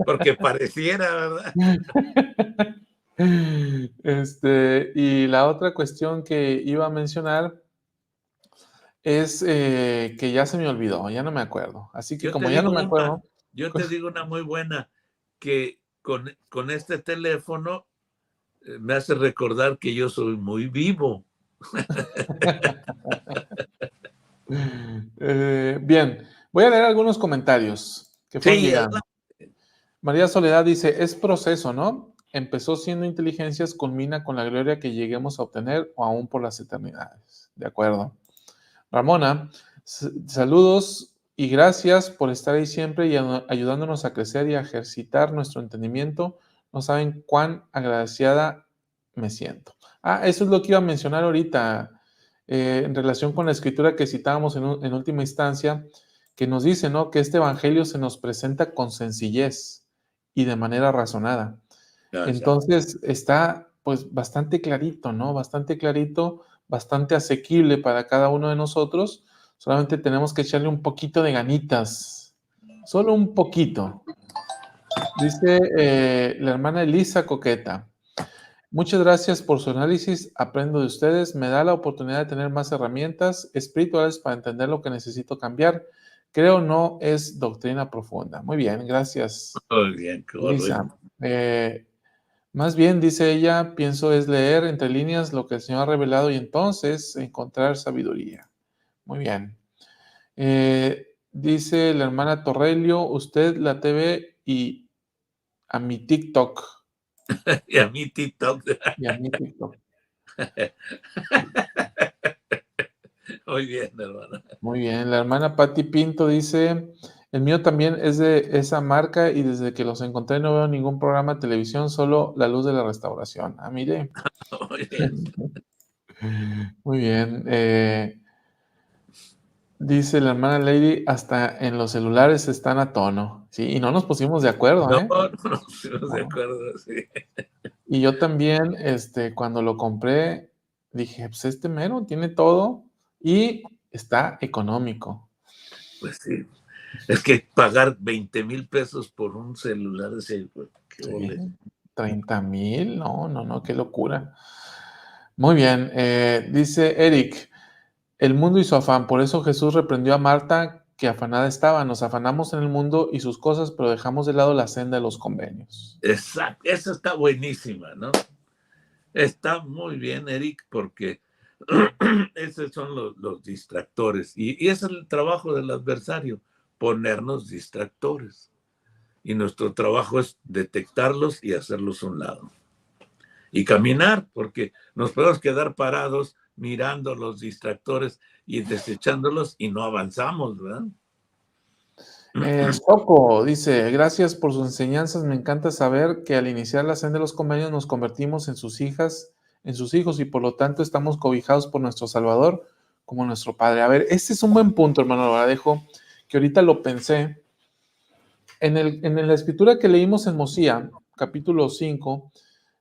Porque pareciera, ¿verdad? Y la otra cuestión que iba a mencionar es que ya se me olvidó, ya no me acuerdo. Así que como ya no me acuerdo. Yo te digo una muy buena, que con este teléfono me hace recordar que yo soy muy vivo. Bien, voy a leer algunos comentarios que fueron Sí, llegando. María Soledad dice, es proceso, ¿no? Empezó siendo inteligencias, culmina con la gloria que lleguemos a obtener o aún por las eternidades. De acuerdo. Ramona, saludos y gracias por estar ahí siempre y ayudándonos a crecer y a ejercitar nuestro entendimiento. No saben cuán agradecida me siento. Eso es lo que iba a mencionar ahorita, en relación con la escritura que citábamos en última instancia, que nos dice, ¿no? Que este evangelio se nos presenta con sencillez y de manera razonada. Entonces, está pues bastante clarito, ¿no? Bastante clarito, bastante asequible para cada uno de nosotros. Solamente tenemos que echarle un poquito de ganitas, solo un poquito. Dice la hermana Elisa Coqueta. Muchas gracias por su análisis. Aprendo de ustedes. Me da la oportunidad de tener más herramientas espirituales para entender lo que necesito cambiar. Creo no es doctrina profunda. Muy bien, gracias, Muy bien, Elisa. correcto. Más bien, dice ella, pienso es leer entre líneas lo que el Señor ha revelado y entonces encontrar sabiduría. Muy bien. Dice la hermana Torrelio, usted la TV y a mi TikTok. Y a mí TikTok. Y a mi TikTok. Muy bien, hermano. Muy bien. La hermana Patti Pinto dice, el mío también es de esa marca y desde que los encontré no veo ningún programa de televisión, solo La Luz de la Restauración. Ah, mire. Muy bien. Muy bien. Dice la hermana Lady, hasta en los celulares están a tono. Sí, y no nos pusimos de acuerdo, No, ¿eh? no nos pusimos de No. acuerdo, sí. Y yo también, cuando lo compré, dije, pues este mero tiene todo y está económico. Pues sí. Es que pagar 20,000 pesos por un celular, ese, pues, qué Sí, ole. 30,000, no, no, no, qué locura. Muy bien, dice Eric, el mundo y su afán, por eso Jesús reprendió a Marta que afanada estaba, nos afanamos en el mundo y sus cosas, pero dejamos de lado la senda de los convenios. Exacto, esa está buenísima, ¿no? Está muy bien, Eric, porque esos son los distractores. Y ese es el trabajo del adversario, ponernos distractores. Y nuestro trabajo es detectarlos y hacerlos a un lado. Y caminar, porque nos podemos quedar parados mirando los distractores y desechándolos y no avanzamos, ¿verdad? Soco dice, gracias por sus enseñanzas, me encanta saber que al iniciar la senda de los convenios nos convertimos en sus hijas, en sus hijos y por lo tanto estamos cobijados por nuestro Salvador como nuestro Padre. A ver, este es un buen punto, hermano Loradejo, que ahorita lo pensé. En la escritura que leímos en Mosía, capítulo 5,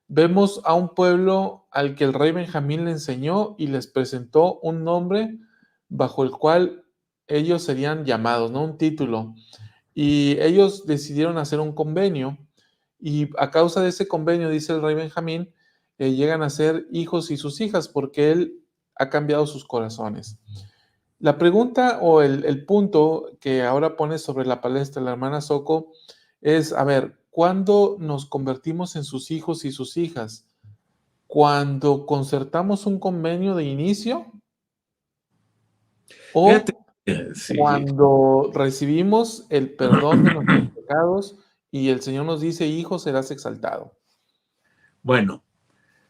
vemos a un pueblo al que el rey Benjamín le enseñó y les presentó un nombre bajo el cual ellos serían llamados, ¿no? Un título. Y ellos decidieron hacer un convenio y a causa de ese convenio, dice el rey Benjamín, llegan a ser hijos y sus hijas porque él ha cambiado sus corazones. La pregunta o el punto que ahora pone sobre la palestra la hermana Soco es, a ver, ¿cuándo nos convertimos en sus hijos y sus hijas? ¿Cuando concertamos un convenio de inicio Fíjate, o sí, cuando recibimos el perdón de nuestros pecados y el Señor nos dice, hijo, serás exaltado? bueno,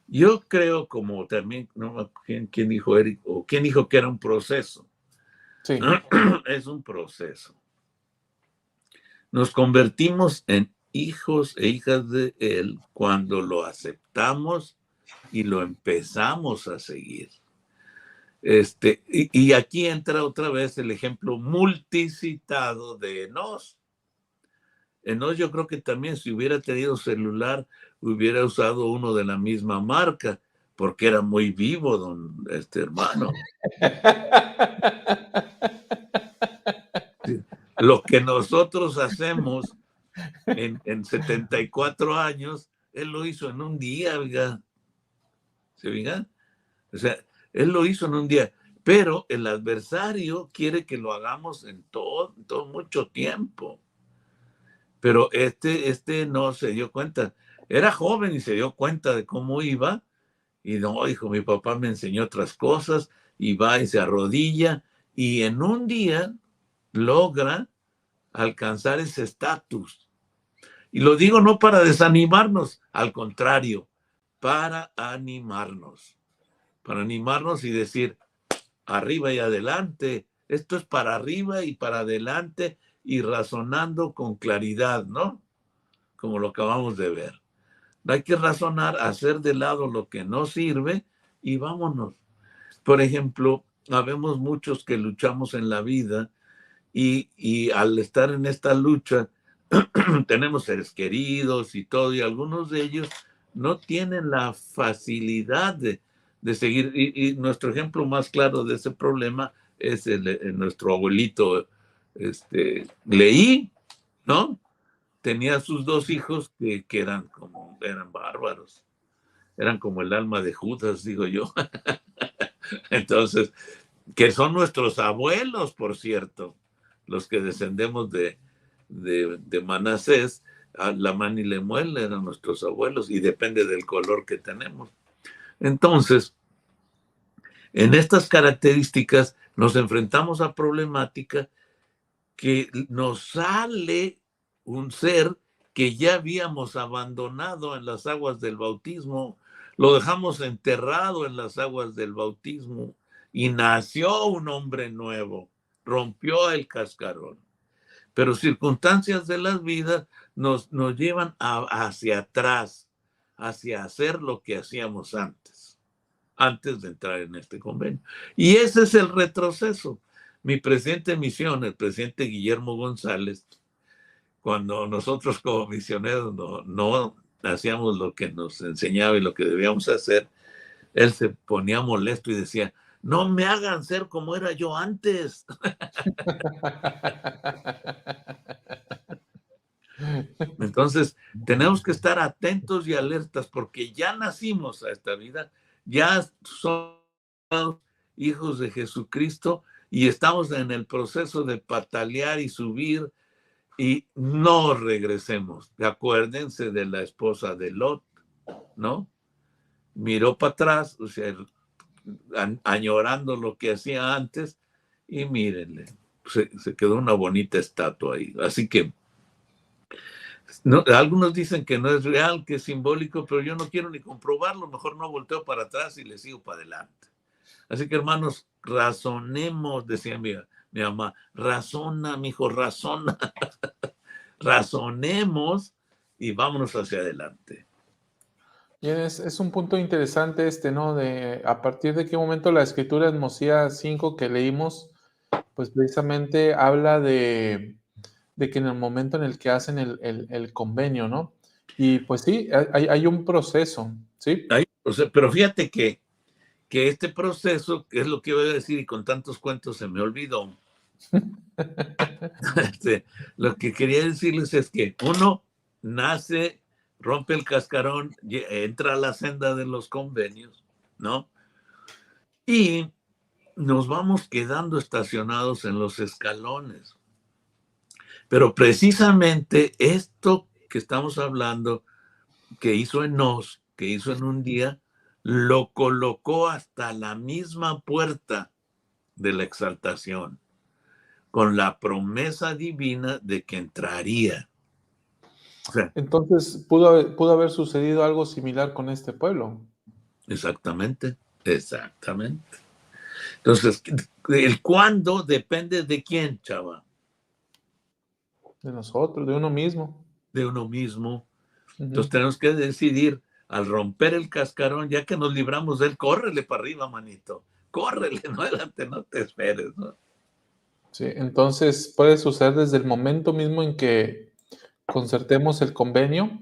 yo creo como también, no me acuerdo quién dijo Eric, o quién dijo que era un proceso. Sí. Es un proceso. Nos convertimos en hijos e hijas de Él cuando lo aceptamos y lo empezamos a seguir. Y aquí entra otra vez el ejemplo multicitado de Enos. Enos yo creo que también si hubiera tenido celular hubiera usado uno de la misma marca porque era muy vivo, hermano. Lo que nosotros hacemos en 74 años, él lo hizo en un día, oiga. ¿Se fijan? O sea, él lo hizo en un día, pero el adversario quiere que lo hagamos en todo mucho tiempo. Pero este no se dio cuenta. Era joven y se dio cuenta de cómo iba. Y no, dijo, mi papá me enseñó otras cosas. Y va y se arrodilla. Y en un día logra alcanzar ese estatus. Y lo digo no para desanimarnos, al contrario, para animarnos. Para animarnos y decir, arriba y adelante. Esto es para arriba y para adelante y razonando con claridad, ¿no? Como lo acabamos de ver. Hay que razonar, hacer de lado lo que no sirve y vámonos. Por ejemplo, habemos muchos que luchamos en la vida y al estar en esta lucha tenemos seres queridos y todo, y algunos de ellos no tienen la facilidad de seguir. Y nuestro ejemplo más claro de ese problema es nuestro abuelito Leí, ¿no? Tenía sus dos hijos que eran bárbaros, eran como el alma de Judas, digo yo. Entonces, que son nuestros abuelos, por cierto, los que descendemos de Manasés, a Lamán y Lemuel eran nuestros abuelos, y depende del color que tenemos. Entonces, en estas características nos enfrentamos a problemática que nos sale un ser que ya habíamos abandonado en las aguas del bautismo, lo dejamos enterrado en las aguas del bautismo y nació un hombre nuevo, rompió el cascarón. Pero circunstancias de las vidas nos llevan hacia atrás, hacia hacer lo que hacíamos antes de entrar en este convenio. Y ese es el retroceso. Mi presidente de misión, el presidente Guillermo González, cuando nosotros como misioneros no hacíamos lo que nos enseñaba y lo que debíamos hacer, él se ponía molesto y decía, no me hagan ser como era yo antes. Entonces, tenemos que estar atentos y alertas porque ya nacimos a esta vida, ya somos hijos de Jesucristo y estamos en el proceso de patalear y subir y no regresemos. Acuérdense de la esposa de Lot, ¿no? Miró para atrás, o sea, añorando lo que hacía antes y mírenle, se quedó una bonita estatua ahí. Así que no, algunos dicen que no es real, que es simbólico, pero yo no quiero ni comprobarlo, mejor no volteo para atrás y le sigo para adelante. Así que hermanos, razonemos, decía mi mamá, razona, mijo, razona, razonemos y vámonos hacia adelante. Bien, es un punto interesante ¿no? De a partir de qué momento la escritura en Mosías 5 que leímos, pues precisamente habla de que en el momento en el que hacen el convenio, ¿no? Y pues sí, hay un proceso, ¿sí? Pero fíjate que este proceso, que es lo que iba a decir y con tantos cuentos se me olvidó, lo que quería decirles es que uno nace, rompe el cascarón, entra a la senda de los convenios, ¿no? Y nos vamos quedando estacionados en los escalones. Pero precisamente esto que estamos hablando, que hizo Enos, que hizo en un día, lo colocó hasta la misma puerta de la exaltación, con la promesa divina de que entraría. O sea, entonces pudo haber sucedido algo similar con este pueblo. Exactamente. Entonces, el cuándo depende de quién, chava. De nosotros, de uno mismo. De uno mismo. Entonces tenemos que decidir, al romper el cascarón, ya que nos libramos de él, córrele para arriba, manito. Córrele, no adelante, no te esperes, ¿no? Sí, entonces puede suceder desde el momento mismo en que concertemos el convenio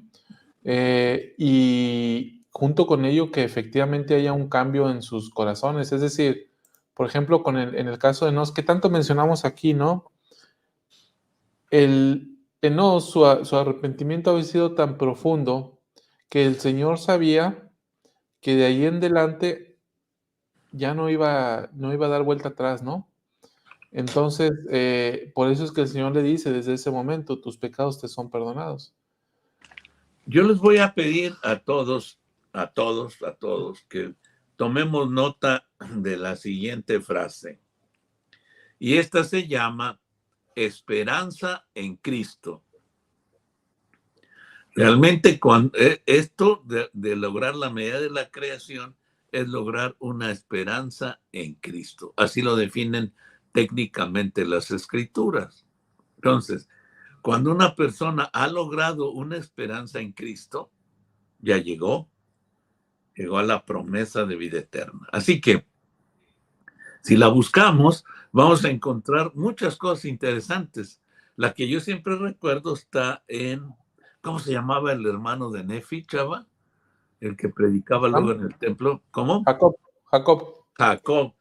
y junto con ello que efectivamente haya un cambio en sus corazones. Es decir, por ejemplo, en el caso de Enos, que tanto mencionamos aquí, ¿no? Enos, su arrepentimiento había sido tan profundo que el Señor sabía que de ahí en adelante ya no iba a dar vuelta atrás, ¿no? Entonces, por eso es que el Señor le dice desde ese momento, tus pecados te son perdonados. Yo les voy a pedir a todos, que tomemos nota de la siguiente frase. Y esta se llama esperanza en Cristo. Realmente esto de lograr la medida de la creación es lograr una esperanza en Cristo. Así lo definen técnicamente las escrituras. Entonces, cuando una persona ha logrado una esperanza en Cristo, ya llegó a la promesa de vida eterna. Así que, si la buscamos, vamos a encontrar muchas cosas interesantes. La que yo siempre recuerdo está en, ¿cómo se llamaba el hermano de Nefi, chava? el que predicaba luego en el templo. ¿Cómo? Jacob. Jacob.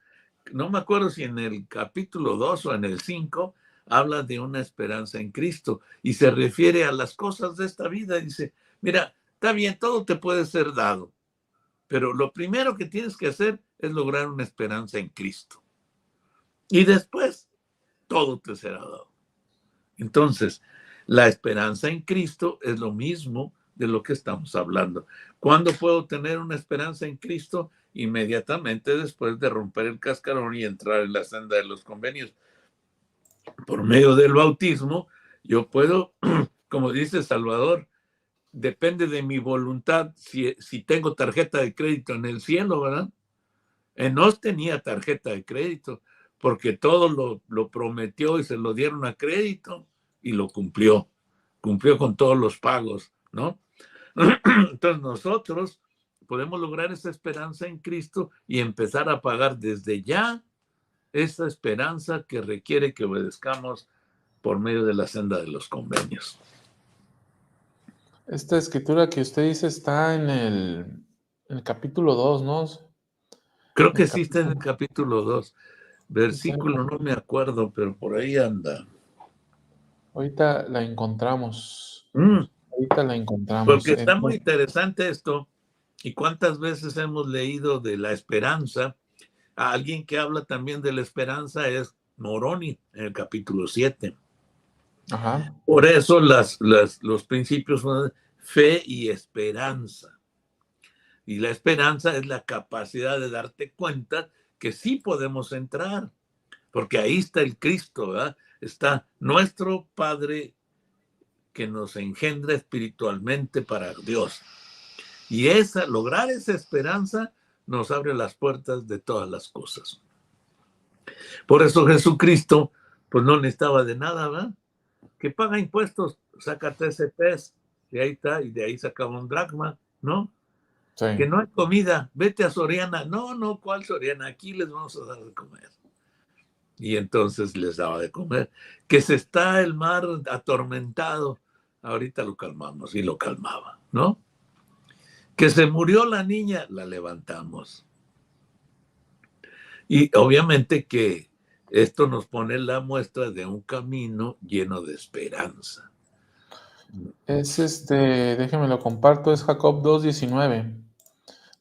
No me acuerdo si en el capítulo 2 o en el 5 habla de una esperanza en Cristo y se refiere a las cosas de esta vida. Dice, mira, está bien, todo te puede ser dado, pero lo primero que tienes que hacer es lograr una esperanza en Cristo. Y después, todo te será dado. Entonces, la esperanza en Cristo es lo mismo de lo que estamos hablando. ¿Cuándo puedo tener una esperanza en Cristo? Inmediatamente después de romper el cascarón y entrar en la senda de los convenios. Por medio del bautismo, yo puedo, como dice Salvador, depende de mi voluntad si tengo tarjeta de crédito en el cielo, ¿verdad? Enos tenía tarjeta de crédito porque todo lo prometió y se lo dieron a crédito y lo cumplió con todos los pagos, ¿no? Entonces nosotros podemos lograr esa esperanza en Cristo y empezar a pagar desde ya esa esperanza que requiere que obedezcamos por medio de la senda de los convenios. Esta escritura que usted dice está en el capítulo 2, ¿no? Creo que sí está en el capítulo 2. Versículo no me acuerdo, pero por ahí anda. Ahorita la encontramos. Ahorita la encontramos. Porque está muy interesante esto. ¿Y cuántas veces hemos leído de la esperanza? A alguien que habla también de la esperanza es Moroni, en el capítulo 7. Ajá. Por eso los principios son fe y esperanza. Y la esperanza es la capacidad de darte cuenta que sí podemos entrar, porque ahí está el Cristo, ¿verdad? Está nuestro Padre que nos engendra espiritualmente para Dios. Y lograr esa esperanza nos abre las puertas de todas las cosas. Por eso Jesucristo, pues no necesitaba de nada, ¿verdad? Que paga impuestos, saca 13 pesos, y ahí está, y de ahí sacaba un dracma, ¿no? Sí. Que no hay comida, vete a Soriana. No, ¿cuál Soriana? Aquí les vamos a dar de comer. Y entonces les daba de comer. Que se está el mar atormentado, ahorita lo calmamos, y lo calmaba, ¿no? Que se murió la niña, la levantamos. Y obviamente que esto nos pone la muestra de un camino lleno de esperanza. Es déjeme lo comparto, es Jacob 2:19.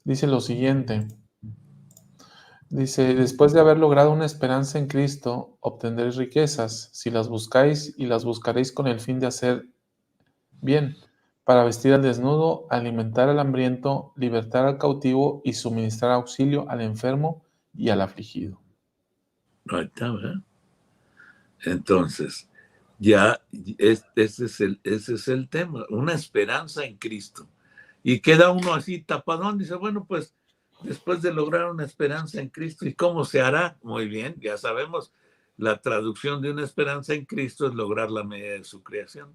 Dice lo siguiente. Dice, después de haber logrado una esperanza en Cristo, obtendréis riquezas, si las buscáis y las buscaréis con el fin de hacer bien, para vestir al desnudo, alimentar al hambriento, libertar al cautivo y suministrar auxilio al enfermo y al afligido. Ahí está, ¿verdad? Entonces, ya ese es el tema, una esperanza en Cristo. Y queda uno así tapadón, dice, bueno, pues después de lograr una esperanza en Cristo, ¿y cómo se hará? Muy bien, ya sabemos, la traducción de una esperanza en Cristo es lograr la medida de su creación,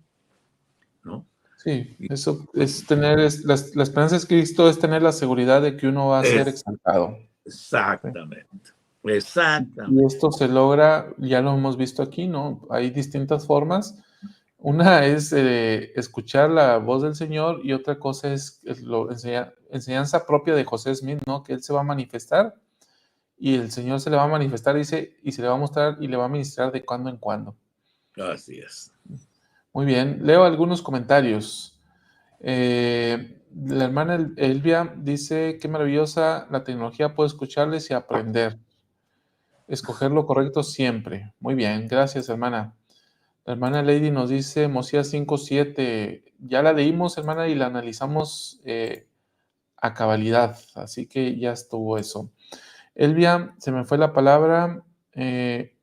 ¿no? Sí, eso es tener, la esperanza en Cristo es tener la seguridad de que uno va a ser exaltado. Exactamente, ¿Sí? exactamente. Y esto se logra, ya lo hemos visto aquí, ¿no? Hay distintas formas. Una es escuchar la voz del Señor y otra cosa es enseñanza propia de José Smith, ¿no? Que Él se va a manifestar y el Señor se le va a manifestar y se le va a mostrar y le va a ministrar de cuando en cuando. Así es. Muy bien, leo algunos comentarios. La hermana Elvia dice, qué maravillosa la tecnología, puedo escucharles y aprender. Escoger lo correcto siempre. Muy bien, gracias hermana. La hermana Lady nos dice, Mosías 5:7, ya la leímos hermana y la analizamos a cabalidad, así que ya estuvo eso. Elvia, se me fue la palabra,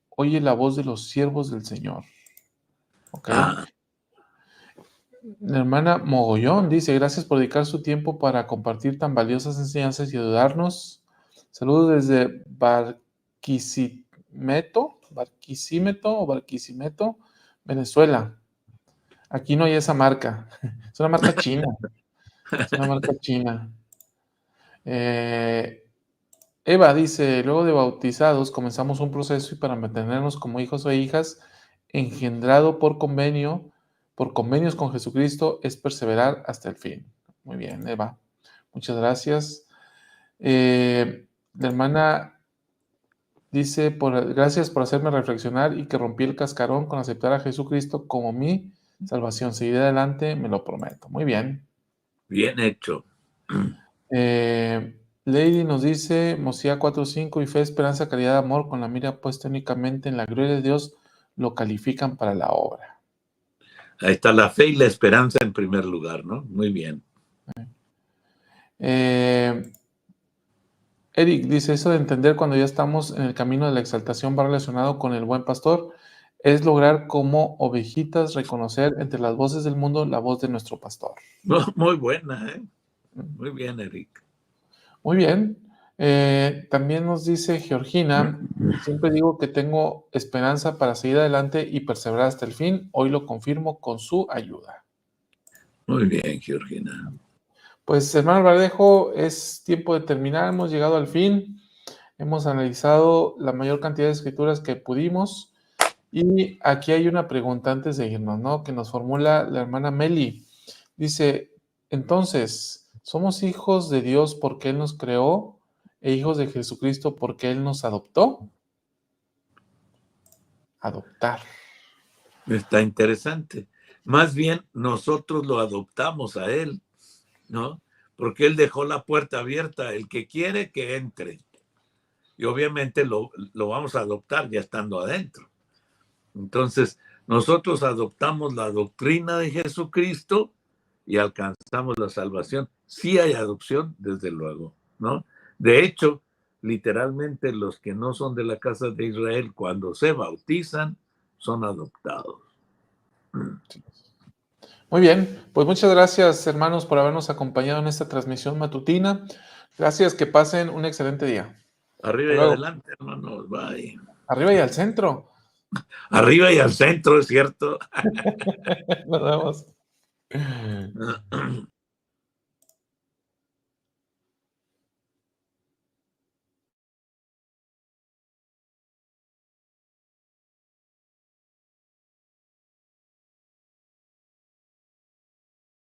oye la voz de los siervos del Señor. Ok. La hermana Mogollón dice, gracias por dedicar su tiempo para compartir tan valiosas enseñanzas y ayudarnos. Saludos desde Barquisimeto, Venezuela. Aquí no hay esa marca. Es una marca china. Es una marca china. Eva dice, luego de bautizados comenzamos un proceso y para mantenernos como hijos o hijas, engendrado por convenios con Jesucristo, es perseverar hasta el fin. Muy bien, Eva. Muchas gracias. La hermana dice, gracias por hacerme reflexionar y que rompí el cascarón con aceptar a Jesucristo como mi salvación. Seguiré adelante, me lo prometo. Muy bien. Bien hecho. Lady nos dice, Mosía 4:5, y fe, esperanza, caridad, amor, con la mira puesta únicamente en la gloria de Dios, lo califican para la obra. Ahí está la fe y la esperanza en primer lugar, ¿no? Muy bien. Eric dice, eso de entender cuando ya estamos en el camino de la exaltación va relacionado con el buen pastor, es lograr como ovejitas reconocer entre las voces del mundo la voz de nuestro pastor. Muy buena, ¿eh? Muy bien, Eric. Muy bien. También nos dice Georgina, siempre digo que tengo esperanza para seguir adelante y perseverar hasta el fin. Hoy lo confirmo con su ayuda. Muy bien, Georgina. Pues, hermano Verdejo, es tiempo de terminar. Hemos llegado al fin. Hemos analizado la mayor cantidad de escrituras que pudimos. Y aquí hay una pregunta antes de irnos, ¿no? Que nos formula la hermana Meli. Dice, entonces, ¿somos hijos de Dios porque Él nos creó e hijos de Jesucristo porque Él nos adoptó? Adoptar. Está interesante. Más bien, nosotros lo adoptamos a Él, ¿no? Porque Él dejó la puerta abierta. El que quiere, que entre. Y obviamente lo vamos a adoptar ya estando adentro. Entonces, nosotros adoptamos la doctrina de Jesucristo y alcanzamos la salvación. Sí hay adopción, desde luego, ¿no? De hecho, literalmente los que no son de la casa de Israel, cuando se bautizan, son adoptados. Muy bien, pues muchas gracias, hermanos, por habernos acompañado en esta transmisión matutina. Gracias, que pasen un excelente día. Arriba y adelante, hermanos, bye. Arriba y al centro. Arriba y al centro, es cierto. Nos vemos.